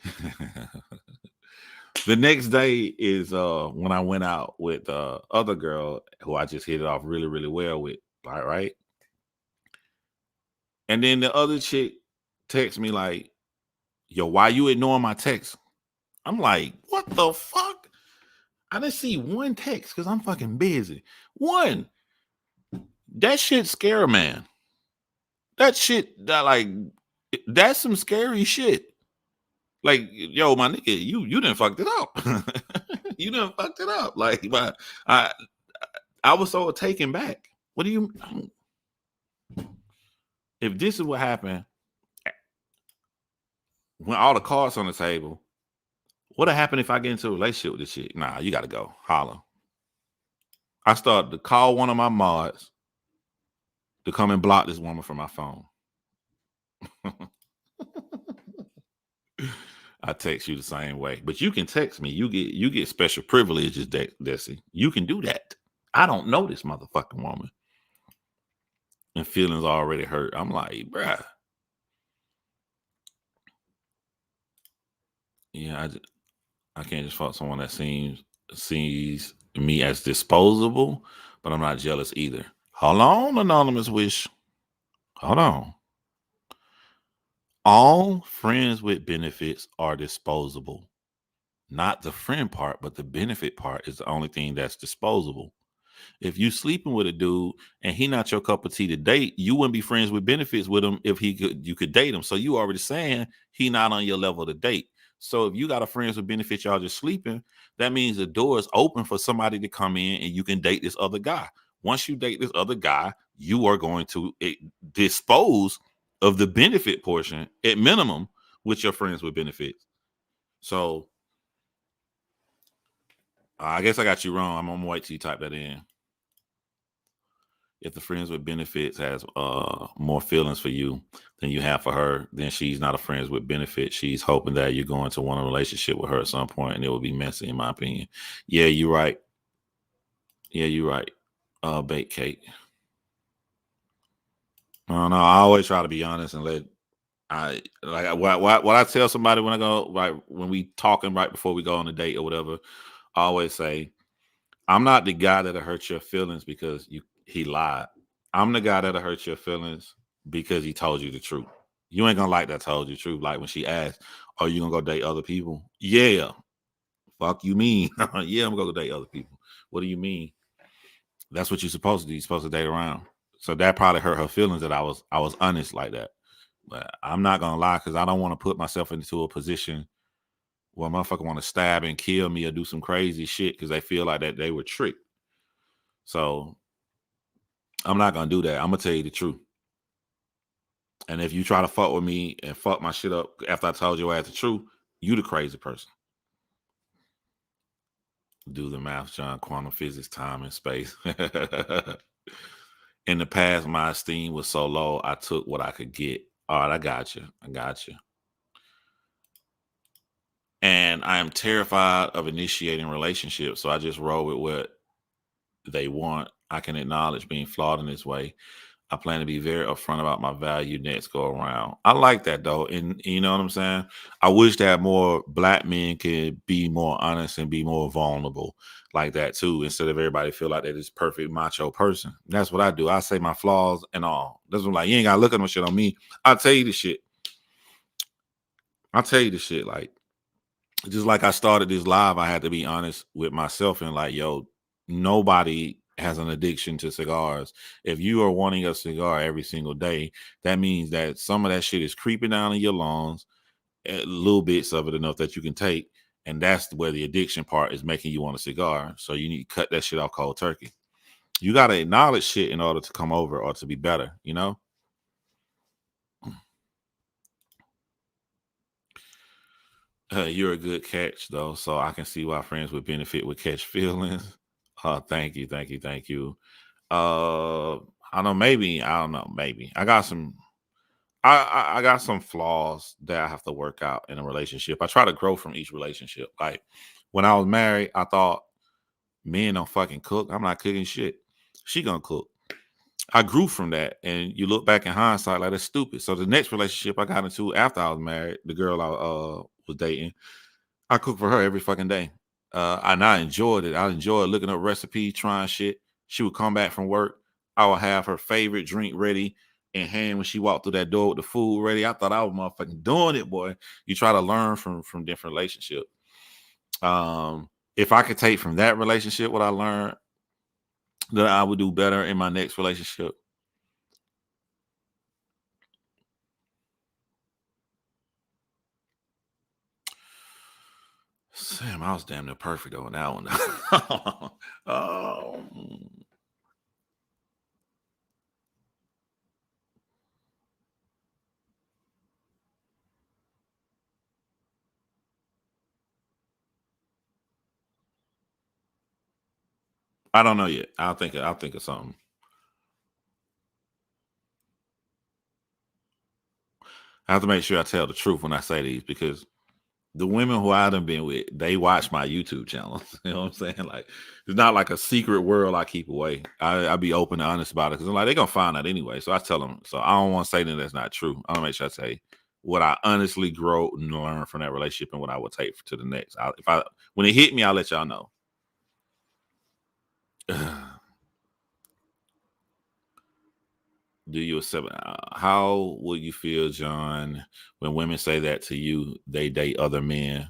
the next day is when I went out with other girl who I just hit it off really, really well with. All right. And then the other chick texts me like, yo, why you ignoring my text? I'm like, what the fuck? I didn't see one text because I'm fucking busy. One. That shit scare a man. That shit that's some scary shit. Like, yo, my nigga, you done fucked it up. You done fucked it up. Like, but I was so taken back. What do you if this is what happened when all the cards on the table, what'll happen if I get into a relationship with this shit? Nah, you gotta go. Holler. I started to call one of my mods to come and block this woman from my phone. I text you the same way, but you can text me. You get special privileges, Desi. You can do that. I don't know this motherfucking woman, and feelings already hurt. I'm like, bruh, yeah, I can't just fuck someone that seems sees me as disposable, but I'm not jealous either. Hold on, anonymous wish. Hold on. All friends with benefits are disposable. Not the friend part, but the benefit part is the only thing that's disposable. If you sleeping with a dude and he not your cup of tea to date, you wouldn't be friends with benefits with him if you could date him. So you already saying he not on your level to date. So if you got a friends with benefits, y'all just sleeping, that means the door is open for somebody to come in and you can date this other guy. Once you date this other guy, you are going to dispose of the benefit portion at minimum with your friends with benefits. So I guess I got you wrong. I'm gonna wait till you type that in. If the friends with benefits has more feelings for you than you have for her, then she's not a friends with benefits. She's hoping that you're going to want a relationship with her at some point, and it will be messy, in my opinion. Yeah, you're right. Yeah, you're right. Bake cake. I don't know. I always try to be honest and let I like what I tell somebody when I go right when we talking right before we go on a date or whatever. I always say I'm not the guy that'll hurt your feelings because he lied. I'm the guy that'll hurt your feelings because he told you the truth. You ain't gonna like that told you the truth. Like when she asked, "Are you gonna go date other people?" Yeah. Fuck you mean? Yeah, I'm gonna go date other people. What do you mean? That's what you're supposed to do. You're supposed to date around. So that probably hurt her feelings that I was honest like that. But I'm not gonna lie because I don't want to put myself into a position where a motherfucker want to stab and kill me or do some crazy shit because they feel like that they were tricked. So I'm not gonna do that. I'm gonna tell you the truth. And if you try to fuck with me and fuck my shit up after I told your ass the truth, you the crazy person. Do the math, John. Quantum physics, time and space. In the past, my esteem was so low, I took what I could get. All right, I got you. I got you. And I am terrified of initiating relationships, so I just roll with what they want. I can acknowledge being flawed in this way. I plan to be very upfront about my value next go around. I like that though. And you know what I'm saying? I wish that more black men could be more honest and be more vulnerable like that too, instead of everybody feel like they're this perfect macho person. That's what I do. I say my flaws and all. That's what I'm like, you ain't gotta look at no shit on me. I'll tell you the shit. I'll tell you the shit. Like just like I started this live, I had to be honest with myself and like, yo, nobody has an addiction to cigars. If you are wanting a cigar every single day, that means that some of that shit is creeping down in your lungs, little bits of it enough that you can take. And that's where the addiction part is making you want a cigar. So you need to cut that shit off cold turkey. You got to acknowledge shit in order to come over or to be better, you know? You're a good catch, though. So I can see why friends with benefit would catch feelings. Thank you, thank you, thank you. I don't know, maybe I don't know, maybe I got some. I got some flaws that I have to work out in a relationship. I try to grow from each relationship. Like when I was married, I thought men don't fucking cook. I'm not cooking shit. She gonna cook. I grew from that, and you look back in hindsight, like that's stupid. So the next relationship I got into after I was married, the girl I was dating, I cook for her every fucking day. And I enjoyed it. I enjoyed looking up recipes, trying shit. She would come back from work. I would have her favorite drink ready in hand when she walked through that door with the food ready. I thought I was motherfucking doing it, boy. You try to learn from different relationships. If I could take from that relationship what I learned, that I would do better in my next relationship. Sam, I was damn near perfect on that one. Oh, I don't know yet. I'll think of something. I have to make sure I tell the truth when I say these because the women who I done been with, they watch my YouTube channel. You know what I'm saying? Like, it's not like a secret world I keep away. I be open and honest about it because I'm like, they're gonna find out anyway. So I tell them. So I don't want to say that that's not true. I want to make sure I say what I honestly grow and learn from that relationship and what I would take to the next. If I when it hit me, I'll let y'all know. Do you accept? How would you feel, John, when women say that to you? They date other men.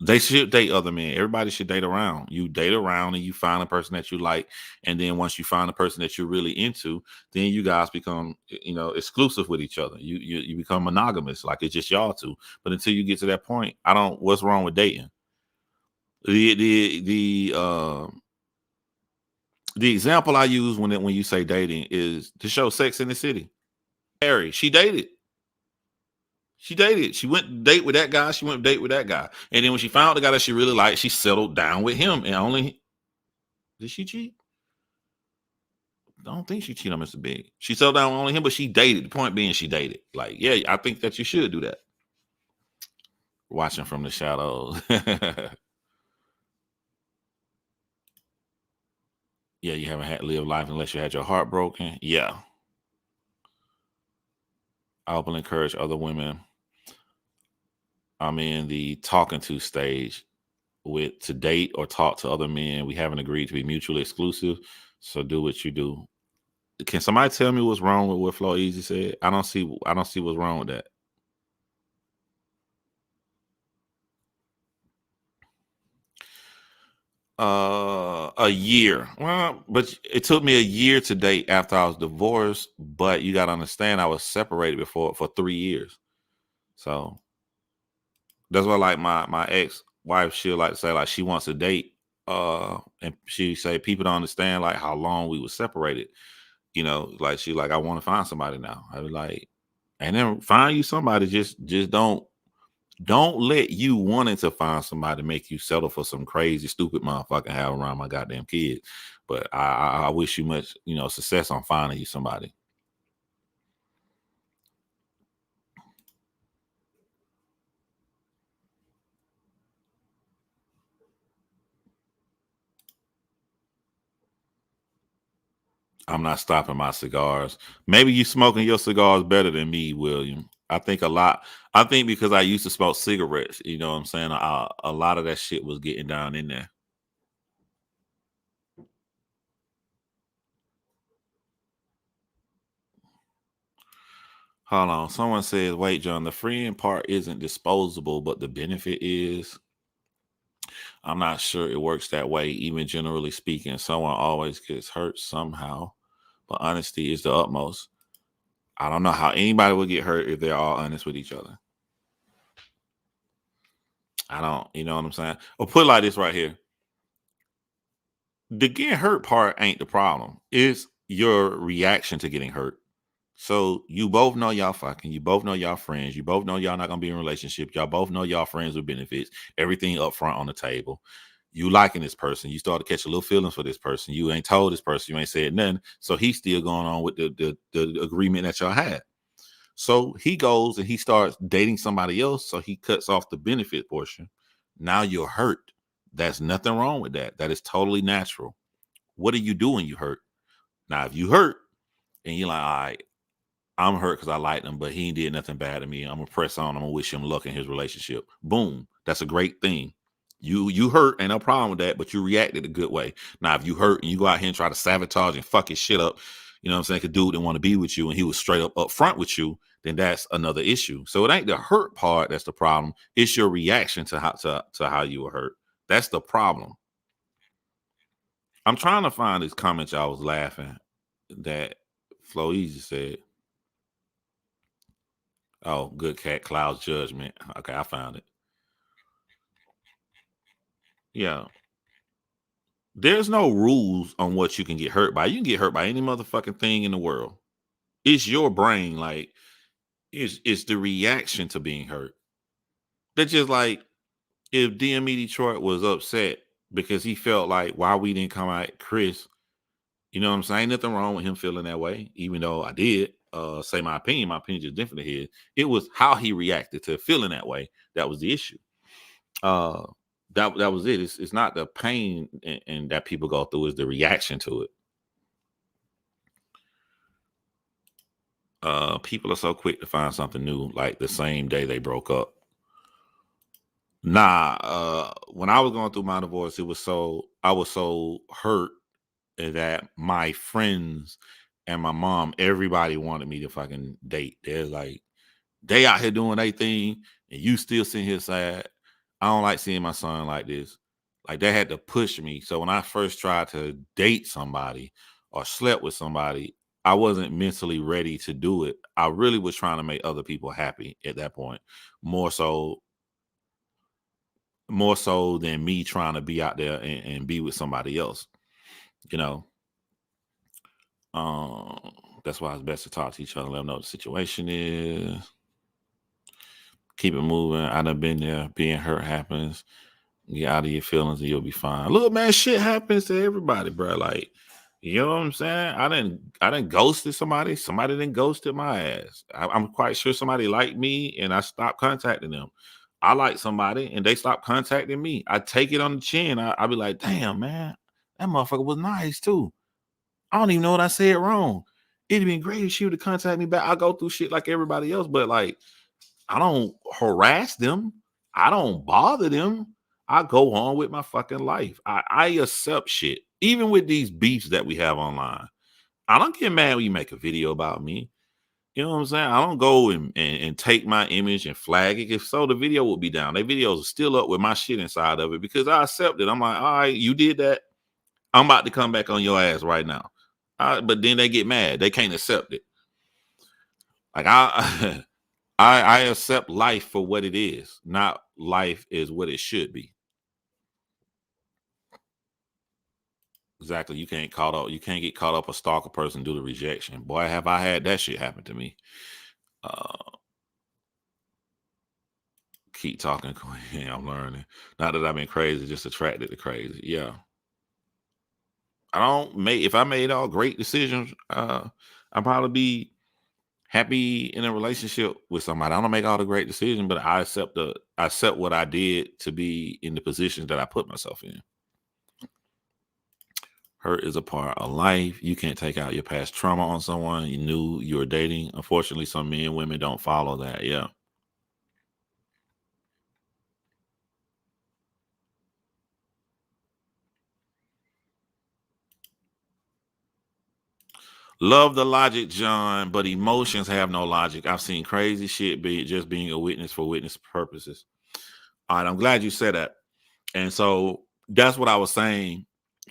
They should date other men. Everybody should date around. You date around and you find a person that you like. And then once you find a person that you're really into, then you guys become, exclusive with each other. You become monogamous, like it's just y'all two. But until you get to that point, I don't what's wrong with dating? The example I use when you say dating is the show Sex in the City. Harry, she dated. She dated. She went to date with that guy. She went to date with that guy. And then when she found the guy that she really liked, she settled down with him. And only did she cheat? I don't think she cheated on Mr. Big. She settled down with only him, but she dated. The point being, she dated. Like, yeah, I think that you should do that. Watching from the shadows. Yeah, you haven't had lived life unless you had your heart broken. Yeah. I openly encourage other women. I'm in the talking to stage to date or talk to other men. We haven't agreed to be mutually exclusive. So do what you do. Can somebody tell me what's wrong with what Flo Easy said? I don't see what's wrong with that. A year. Well, but it took me a year to date after I was divorced. But you gotta understand, I was separated before for 3 years. So that's why, like my ex wife, she'll like say like she wants to date. And she say people don't understand like how long we were separated. Like she like I want to find somebody now. I was like, and then find you somebody. Just don't let you wanting to find somebody make you settle for some crazy, stupid motherfucker have around my goddamn kids. But I wish you much, success on finding you somebody. I'm not stopping my cigars. Maybe you smoking your cigars better than me, William. I think a lot. I think because I used to smoke cigarettes, you know what I'm saying? A lot of that shit was getting down in there. Hold on. Someone says, wait, John, the friend part isn't disposable, but the benefit is. I'm not sure it works that way, even generally speaking. Someone always gets hurt somehow, but honesty is the utmost. I don't know how anybody would get hurt if they're all honest with each other. I don't, you know what I'm saying? Or put it like this right here. The getting hurt part ain't the problem. It's your reaction to getting hurt. So you both know y'all fucking. You both know y'all friends. You both know y'all not gonna be in a relationship. Y'all both know y'all friends with benefits. Everything up front on the table. You liking this person. You start to catch a little feelings for this person. You ain't told this person. You ain't said nothing. So he's still going on with the agreement that y'all had. So he goes and he starts dating somebody else. So he cuts off the benefit portion. Now you're hurt. There's nothing wrong with that. That is totally natural. What do you do when you hurt? Now, if you hurt and you're like, all right, I'm hurt because I like him, but he ain't did nothing bad to me. I'm gonna press on. I'm gonna wish him luck in his relationship. Boom. That's a great thing. You hurt, ain't no problem with that, but you reacted a good way. Now, if you hurt and you go out here and try to sabotage and fuck his shit up, you know what I'm saying? A dude didn't want to be with you and he was straight up front with you, then that's another issue. So it ain't the hurt part that's the problem. It's your reaction to how you were hurt. That's the problem. I'm trying to find this comment y'all was laughing that Flo Easy said. Oh, good cat clouds judgment. Okay, I found it. Yeah. There's no rules on what you can get hurt by. You can get hurt by any motherfucking thing in the world. It's your brain, like it's the reaction to being hurt. That's just like if DME Detroit was upset because he felt like why we didn't come out Chris, you know what I'm saying? Ain't nothing wrong with him feeling that way, even though I did say my opinion. My opinion is different than his. It was how he reacted to feeling that way. That was the issue. uh that was it. It's not the pain and that people go through, is the reaction to it. People are so quick to find something new like the same day they broke up. Nah, when I was going through my divorce, I was so hurt that my friends and my mom, everybody wanted me to fucking date. They're like, they out here doing their thing, and you still sitting here sad. I don't like seeing my son like this. Like, they had to push me. So when I first tried to date somebody or slept with somebody, I wasn't mentally ready to do it. I really was trying to make other people happy at that point, more so, more so than me trying to be out there and be with somebody else. You know, that's why it's best to talk to each other, let them know what the situation is. Keep it moving. I done been there. Being hurt happens. Get out of your feelings and you'll be fine. Look, man, shit happens to everybody, bro. Like, you know what I'm saying? I didn't ghosted somebody. Somebody didn't ghosted my ass. I'm quite sure somebody liked me and I stopped contacting them. I like somebody and they stopped contacting me. I take it on the chin. I be like, damn, man, that motherfucker was nice too. I don't even know what I said wrong. It'd been great if she would have contacted me back. I go through shit like everybody else, but like, I don't harass them. I don't bother them. I go on with my fucking life. I accept shit. Even with these beefs that we have online. I don't get mad when you make a video about me. You know what I'm saying? I don't go and take my image and flag it. If so, the video will be down. Their videos are still up with my shit inside of it because I accept it. I'm like, all right, you did that. I'm about to come back on your ass right now. But then they get mad. They can't accept it. Like I accept life for what it is, not life is what it should be. Exactly. You can't get caught up or stalk a person due to rejection. Boy, have I had that shit happen to me. Uh Keep talking, Queen. I'm learning. Not that I've been crazy, just attracted to crazy. Yeah. I don't make if I made all great decisions, I'd probably be happy in a relationship with somebody. I don't make all the great decisions, but I accept what I did to be in the positions that I put myself in. Hurt is a part of life. You can't take out your past trauma on someone you knew you were dating. Unfortunately, some men and women don't follow that. Yeah. Love the logic, John, but emotions have no logic. I've seen crazy shit be just being a witness for witness purposes. All right, I'm glad you said that. And so that's what I was saying.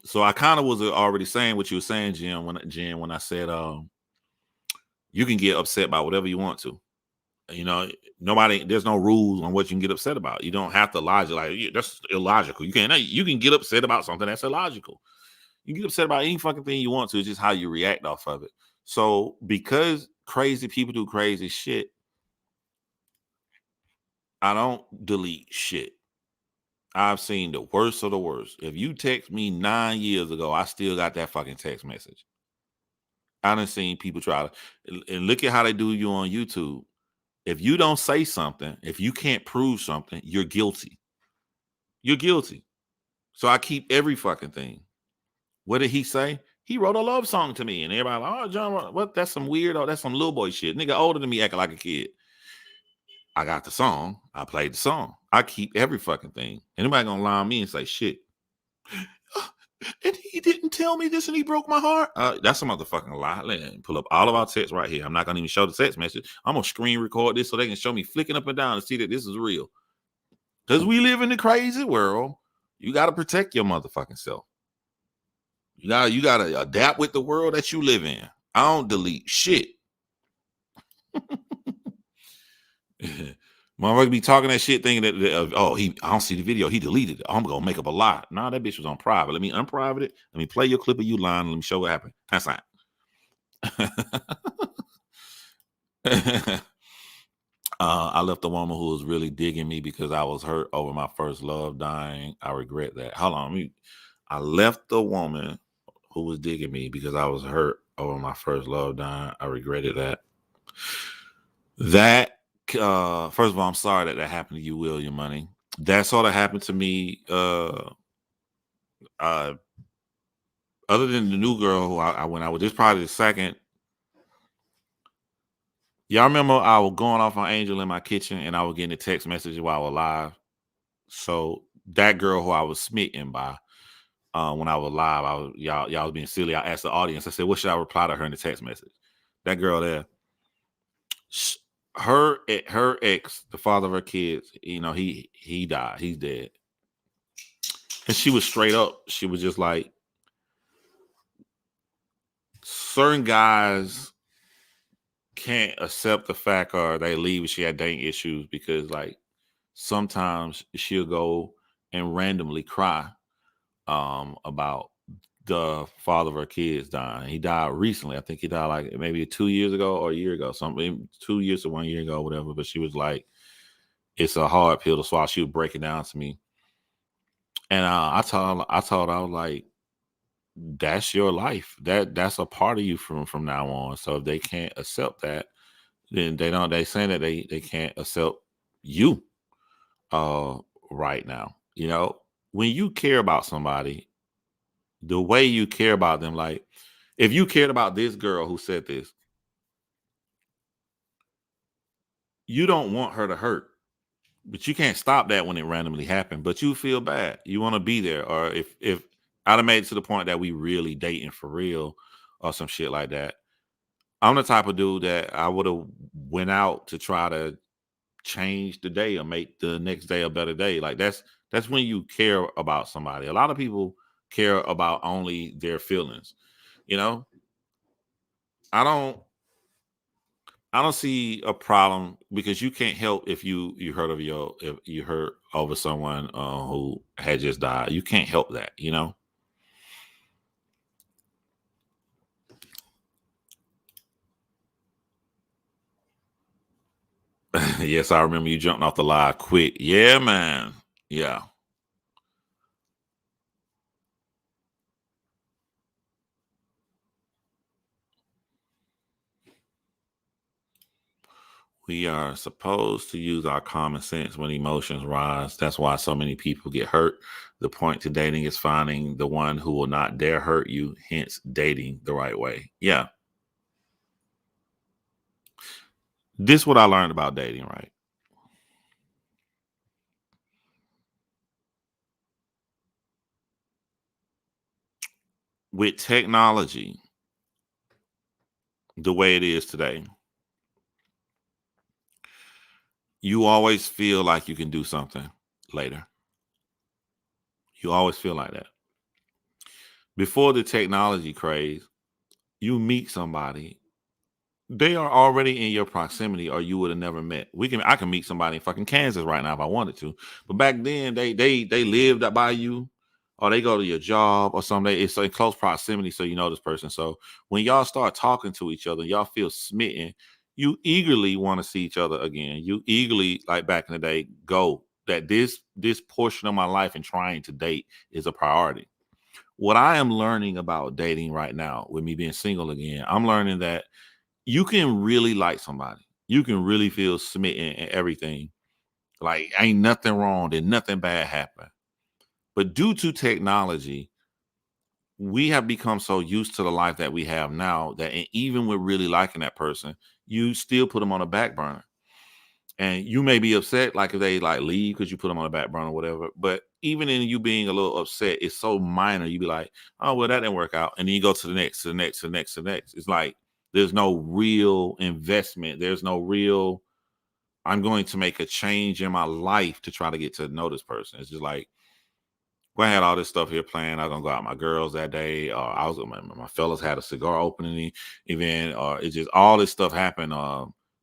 So I kind of was already saying what you were saying, Jen, when I said you can get upset by whatever you want to. You know, there's no rules on what you can get upset about. You don't have to logic like that's illogical. You can get upset about something that's illogical. You can get upset about any fucking thing you want to. It's just how you react off of it. So because crazy people do crazy shit, I don't delete shit. I've seen the worst of the worst. If you text me 9 years ago, I still got that fucking text message. I done seen people try to, and look at how they do you on YouTube. If you don't say something, if you can't prove something, you're guilty. You're guilty. So I keep every fucking thing. What did he say? He wrote a love song to me, and everybody like, oh, John, what? That's some weird, that's some little boy shit. Nigga older than me acting like a kid. I got the song. I played the song. I keep every fucking thing. Anybody gonna lie on me and say shit? And he didn't tell me this, and he broke my heart. That's a motherfucking lie. Let me pull up all of our texts right here. I'm not gonna even show the text message. I'm gonna screen record this so they can show me flicking up and down and see that this is real. Because we live in the crazy world. You got to protect your motherfucking self. You gotta adapt with the world that you live in. I don't delete shit. Motherfucker be talking that shit thinking that I don't see the video. He deleted it. I'm gonna make up a lie. Nah, that bitch was on private. Let me unprivate it. Let me play your clip of you lying. Let me show what happened. That's not. I left a woman who was really digging me because I was hurt over my first love dying. I regret that. Hold on. I left the woman who was digging me because I was hurt over my first love dying. I regretted that. That first of all, I'm sorry that happened to you, William Money. That sort of happened to me. Other than the new girl who I went out with, this probably the second. Y'all remember I was going off on Angel in my kitchen and I was getting a text message while I was live. So that girl who I was smitten by, when I was live. I was y'all was being silly. I asked the audience. I said, "What should I reply to her in the text message?" That girl there, sh- her ex, the father of her kids, he died. He's dead. And she was straight up. She was just like, certain guys can't accept the fact or they leave if she had dating issues because like sometimes she'll go and randomly cry about the father of her kids dying. He died recently. I think he died like maybe 2 years ago or a year ago, something 2 years or 1 year ago, whatever. But she was like, it's a hard pill to swallow. She would break it down to me. And I told her, I was like, that's your life. That's a part of you from now on. So if they can't accept that, then they saying that they can't accept you uh right now. When you care about somebody, the way you care about them, like if you cared about this girl who said this, you don't want her to hurt, but you can't stop that when it randomly happened. But you feel bad. You want to be there. Or if I'd have made it to the point that we really dating for real or some shit like that, I'm the type of dude that I would have went out to try to change the day or make the next day a better day. Like that's when you care about somebody. A lot of people care about only their feelings. You know, I don't I don't see a problem because you can't help if you heard of your if you heard over someone who had just died. You can't help that. Yes, I remember you jumping off the live quick. Yeah, man. Yeah. We are supposed to use our common sense when emotions rise. That's why so many people get hurt. The point to dating is finding the one who will not dare hurt you, hence dating the right way. Yeah. This is what I learned about dating, right? With technology, the way it is today, you always feel like you can do something later. You always feel like that. Before the technology craze, you meet somebody, they are already in your proximity or you would have never met. I can meet somebody in fucking Kansas right now if I wanted to. But back then they lived up by you or they go to your job or something. It's in close proximity, so you know this person. So when y'all start talking to each other, y'all feel smitten, you eagerly want to see each other again. You eagerly, like back in the day, go that this portion of my life and trying to date is a priority. What I am learning about dating right now, with me being single again, I'm learning that you can really like somebody. You can really feel smitten and everything. Like ain't nothing wrong, did nothing bad happen. But due to technology, we have become so used to the life that we have now that even with really liking that person, you still put them on a back burner. And you may be upset, like if they like leave because you put them on the back burner or whatever. But even in you being a little upset, it's so minor. You be like, oh well, that didn't work out, and then you go to the next, to the next, to the next, to the next. It's like there's no real investment. There's no real. I'm going to make a change in my life to try to get to know this person. It's just like, well, I had all this stuff here planned. I was gonna go out with my girls that day. I was my fellas had a cigar opening event. It just all this stuff happened.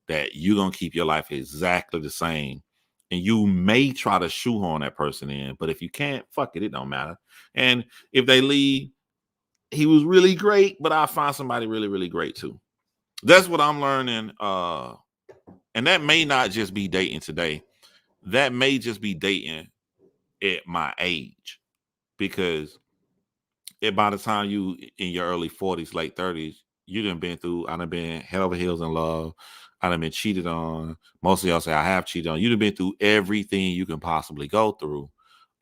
That you're gonna keep your life exactly the same, and you may try to shoehorn that person in, but if you can't, fuck it, it don't matter. And if they leave, he was really great, but I'll find somebody really, really great too. That's what I'm learning. And that may not just be dating today. That may just be dating at my age because by the time you in your early 40s, late 30s, you done been through, I done been head over heels in love. I done been cheated on. Most of y'all say I have cheated on. You done been through everything you can possibly go through.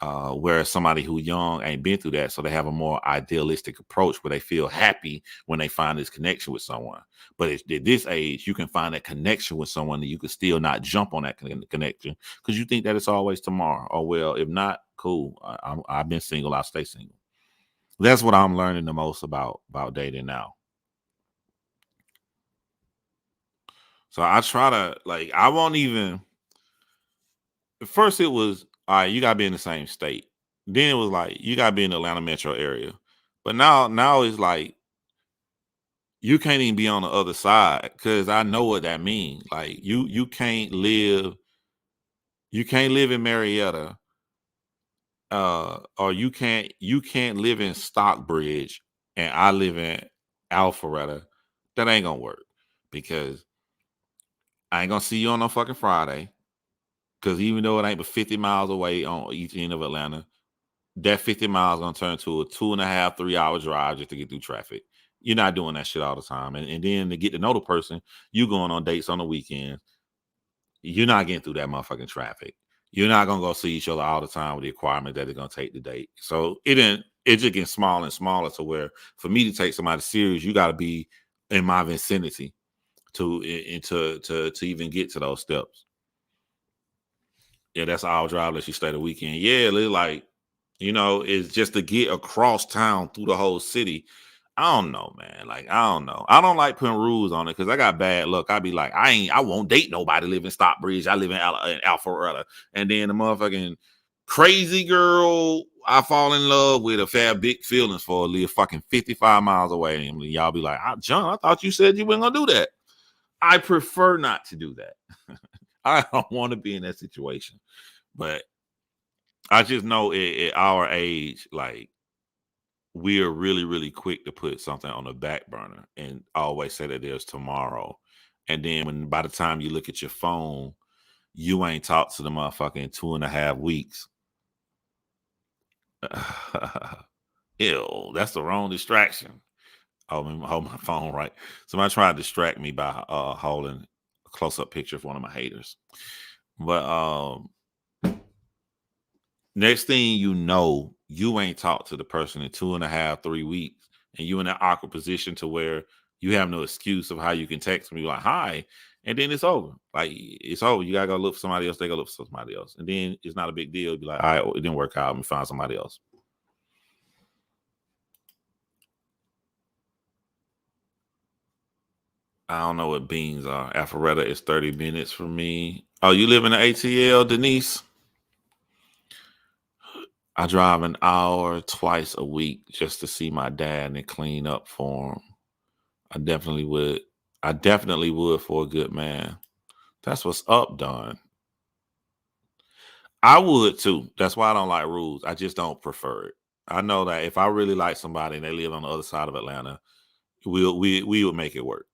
Whereas somebody who young ain't been through that, so they have a more idealistic approach where they feel happy when they find this connection with someone. But at this age, you can find that connection with someone that you can still not jump on that connection because you think that it's always tomorrow. Or well, if not, cool. I've been single. I'll stay single. That's what I'm learning the most about dating now. So I try to like I won't even at first it was all right, you gotta be in the same state. Then it was like you gotta be in the Atlanta metro area. But now it's like you can't even be on the other side because I know what that means. Like you can't live in Marietta, or you can't live in Stockbridge and I live in Alpharetta. That ain't gonna work because I ain't gonna see you on no fucking Friday. Because even though it ain't but 50 miles away on each end of Atlanta, that 50 miles gonna turn to a 2.5, 3 hour drive just to get through traffic. You're not doing that shit all the time. And then to get to know the person, you going on dates on the weekends. You're not getting through that motherfucking traffic. You're not gonna go see each other all the time with the requirement that it's gonna take the date. So it just gets smaller and smaller to where for me to take somebody serious, you gotta be in my vicinity to even get to those steps. Yeah, that's all drive that you stay the weekend. Yeah, it's like, it's just to get across town through the whole city. I don't know, man. Like, I don't know. I don't like putting rules on it because I got bad luck. I be like, I won't date nobody live in Stockbridge. I live in Alpharetta. And then the motherfucking crazy girl I fall in love with a fair big feelings for live fucking 55 miles away. And y'all be like, John, I thought you said you weren't gonna do that. I prefer not to do that. I don't want to be in that situation. But I just know at our age, like we are really, really quick to put something on the back burner and always say that there's tomorrow. And then when by the time you look at your phone, you ain't talked to the motherfucker in 2.5 weeks. Ew, that's the wrong distraction. Hold my phone right. Somebody tried to distract me by holding a close-up picture of one of my haters. But next thing you know, you ain't talked to the person in 2.5, 3 weeks, and you in that awkward position to where you have no excuse of how you can text me like hi, and then it's over. Like it's over. You gotta go look for somebody else. They go look for somebody else, and then it's not a big deal. Be like, all right, well, it didn't work out. Let me find somebody else. I don't know what beans are. Alpharetta is 30 minutes from me. Oh, you live in the ATL, Denise? I drive an hour twice a week just to see my dad and clean up for him. I definitely would. I definitely would for a good man. That's what's up, Don. I would too. That's why I don't like rules. I just don't prefer it. I know that if I really like somebody and they live on the other side of Atlanta, we would make it work.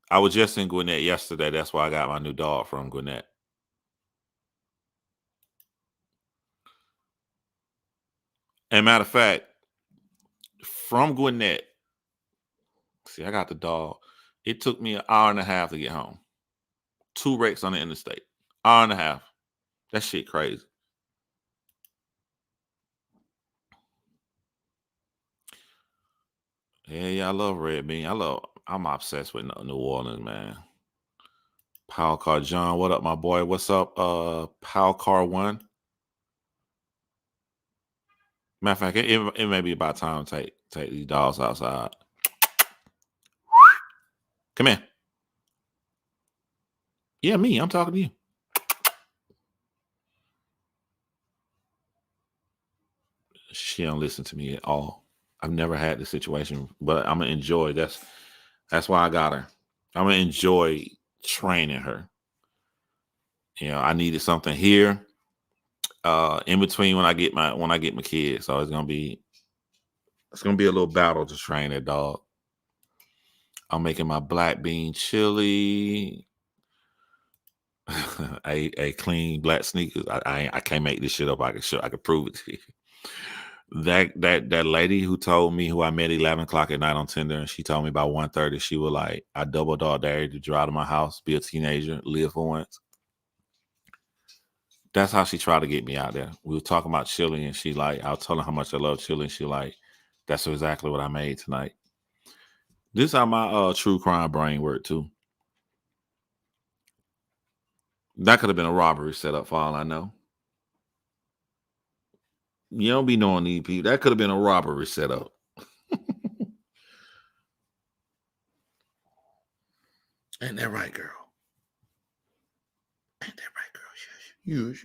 I was just in Gwinnett yesterday. That's why I got my new dog from Gwinnett. And matter of fact, from Gwinnett, see, I got the dog. It took me an hour and a half to get home. 2 wrecks on the interstate. Hour and a half. That shit crazy. Yeah, I love Red Bean. I'm obsessed with New Orleans, man. Power Car John, what up, my boy? What's up? Power Car One. Matter of fact, it may be about time to take these dogs outside. Come here. Yeah, me. I'm talking to you. She don't listen to me at all. I've never had this situation, but I'm gonna enjoy. That's why I got her. I'm gonna enjoy training her. I needed something here, in between when I get my kids. So it's gonna be a little battle to train that dog. I'm making my black bean chili. a clean black sneakers. I can't make this shit up. I can prove it to you. That lady who told me who I met 11 o'clock at night on Tinder, and she told me about 1:30. She was like, I double dog dare you to drive to my house, be a teenager, live for once. That's how she tried to get me out there. We were talking about chili, and she like, I was telling her how much I love chili, and she like, that's exactly what I made tonight. This is how my true crime brain worked too. That could have been a robbery set up for all I know. You don't be knowing these people. That could have been a robbery set up. Ain't that right, girl? Ain't that right, girl? Yes.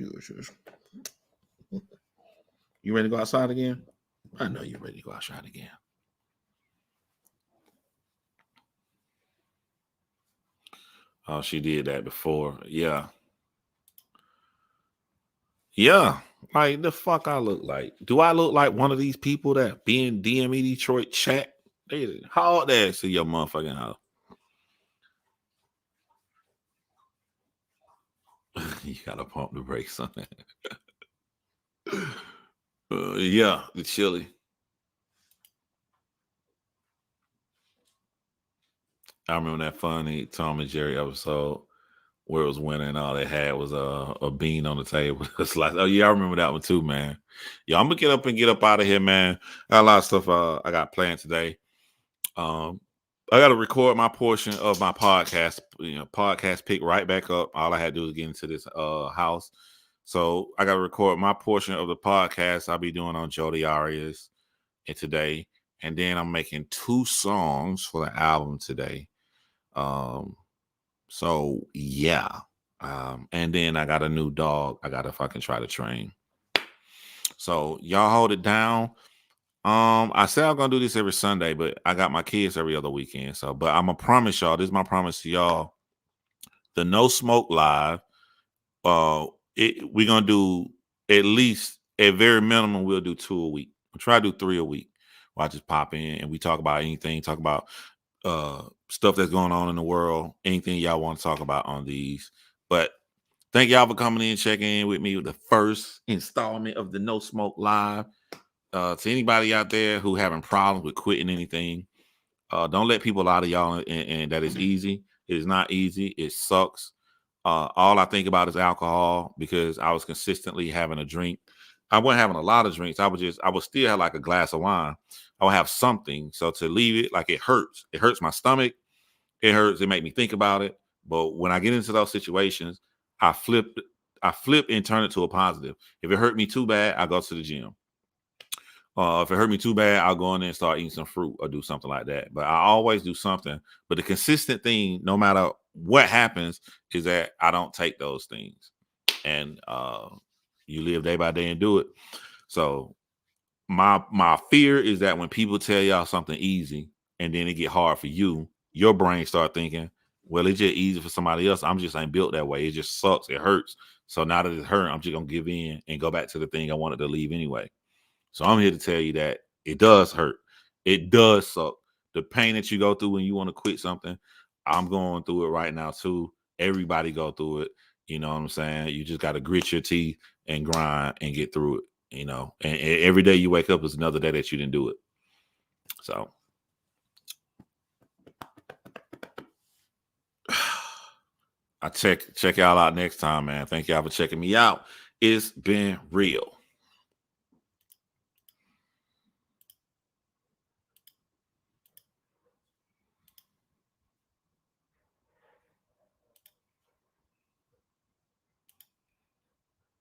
You ready to go outside again? I know you're ready to go outside again. Oh, she did that before. Yeah. Yeah. Like the fuck I look like. Do I look like one of these people that be in DME Detroit chat? They hauled ass to your motherfucking house. You gotta pump the brakes on that. Yeah, the chili. I remember that funny Tom and Jerry episode where it was winning and all they had was a bean on the table. It's like, oh yeah, I remember that one too, man. Yeah, I'm gonna get up out of here, man. I got a lot of stuff I got planned today. Um, I got to record my portion of my podcast. Podcast pick right back up. All I had to do was get into this house, so I got to record my portion of the podcast I'll be doing on Jody Arias and today, and then I'm making 2 songs for the album today. So yeah, and then I got a new dog. I got to fucking try to train. So y'all hold it down. I said I'm gonna do this every Sunday, but I got my kids every other weekend. So, but I'm gonna promise y'all, this is my promise to y'all. The No Smoke Live, we're gonna do at least at very minimum, we'll do 2 a week. We'll try to do 3 a week. Where I just pop in and we talk about anything, talk about stuff that's going on in the world, anything y'all want to talk about on these. But thank y'all for coming in, checking in with me with the first installment of the No Smoke Live. To anybody out there who having problems with quitting anything, don't let people lie to y'all and that is easy. It is not easy. It sucks. All I think about is alcohol because I was consistently having a drink. I wasn't having a lot of drinks. I would still have like a glass of wine. I would have something. So to leave it, like it hurts. It hurts my stomach. It hurts. It make me think about it. But when I get into those situations, I flip and turn it to a positive. If it hurt me too bad, I go to the gym. If it hurt me too bad, I'll go in there and start eating some fruit or do something like that. But I always do something. But the consistent thing, no matter what happens, is that I don't take those things. And you live day by day and do it. So my fear is that when people tell y'all something easy and then it get hard for you, your brain start thinking, well, it's just easy for somebody else. I'm just ain't built that way. It just sucks. It hurts. So now that it hurt, I'm just gonna give in and go back to the thing I wanted to leave anyway. So I'm here to tell you that it does hurt. It does suck. The pain that you go through when you want to quit something, I'm going through it right now too. Everybody go through it. You know what I'm saying? You just got to grit your teeth and grind and get through it. And every day you wake up is another day that you didn't do it. So I check y'all out next time, man. Thank y'all for checking me out. It's been real.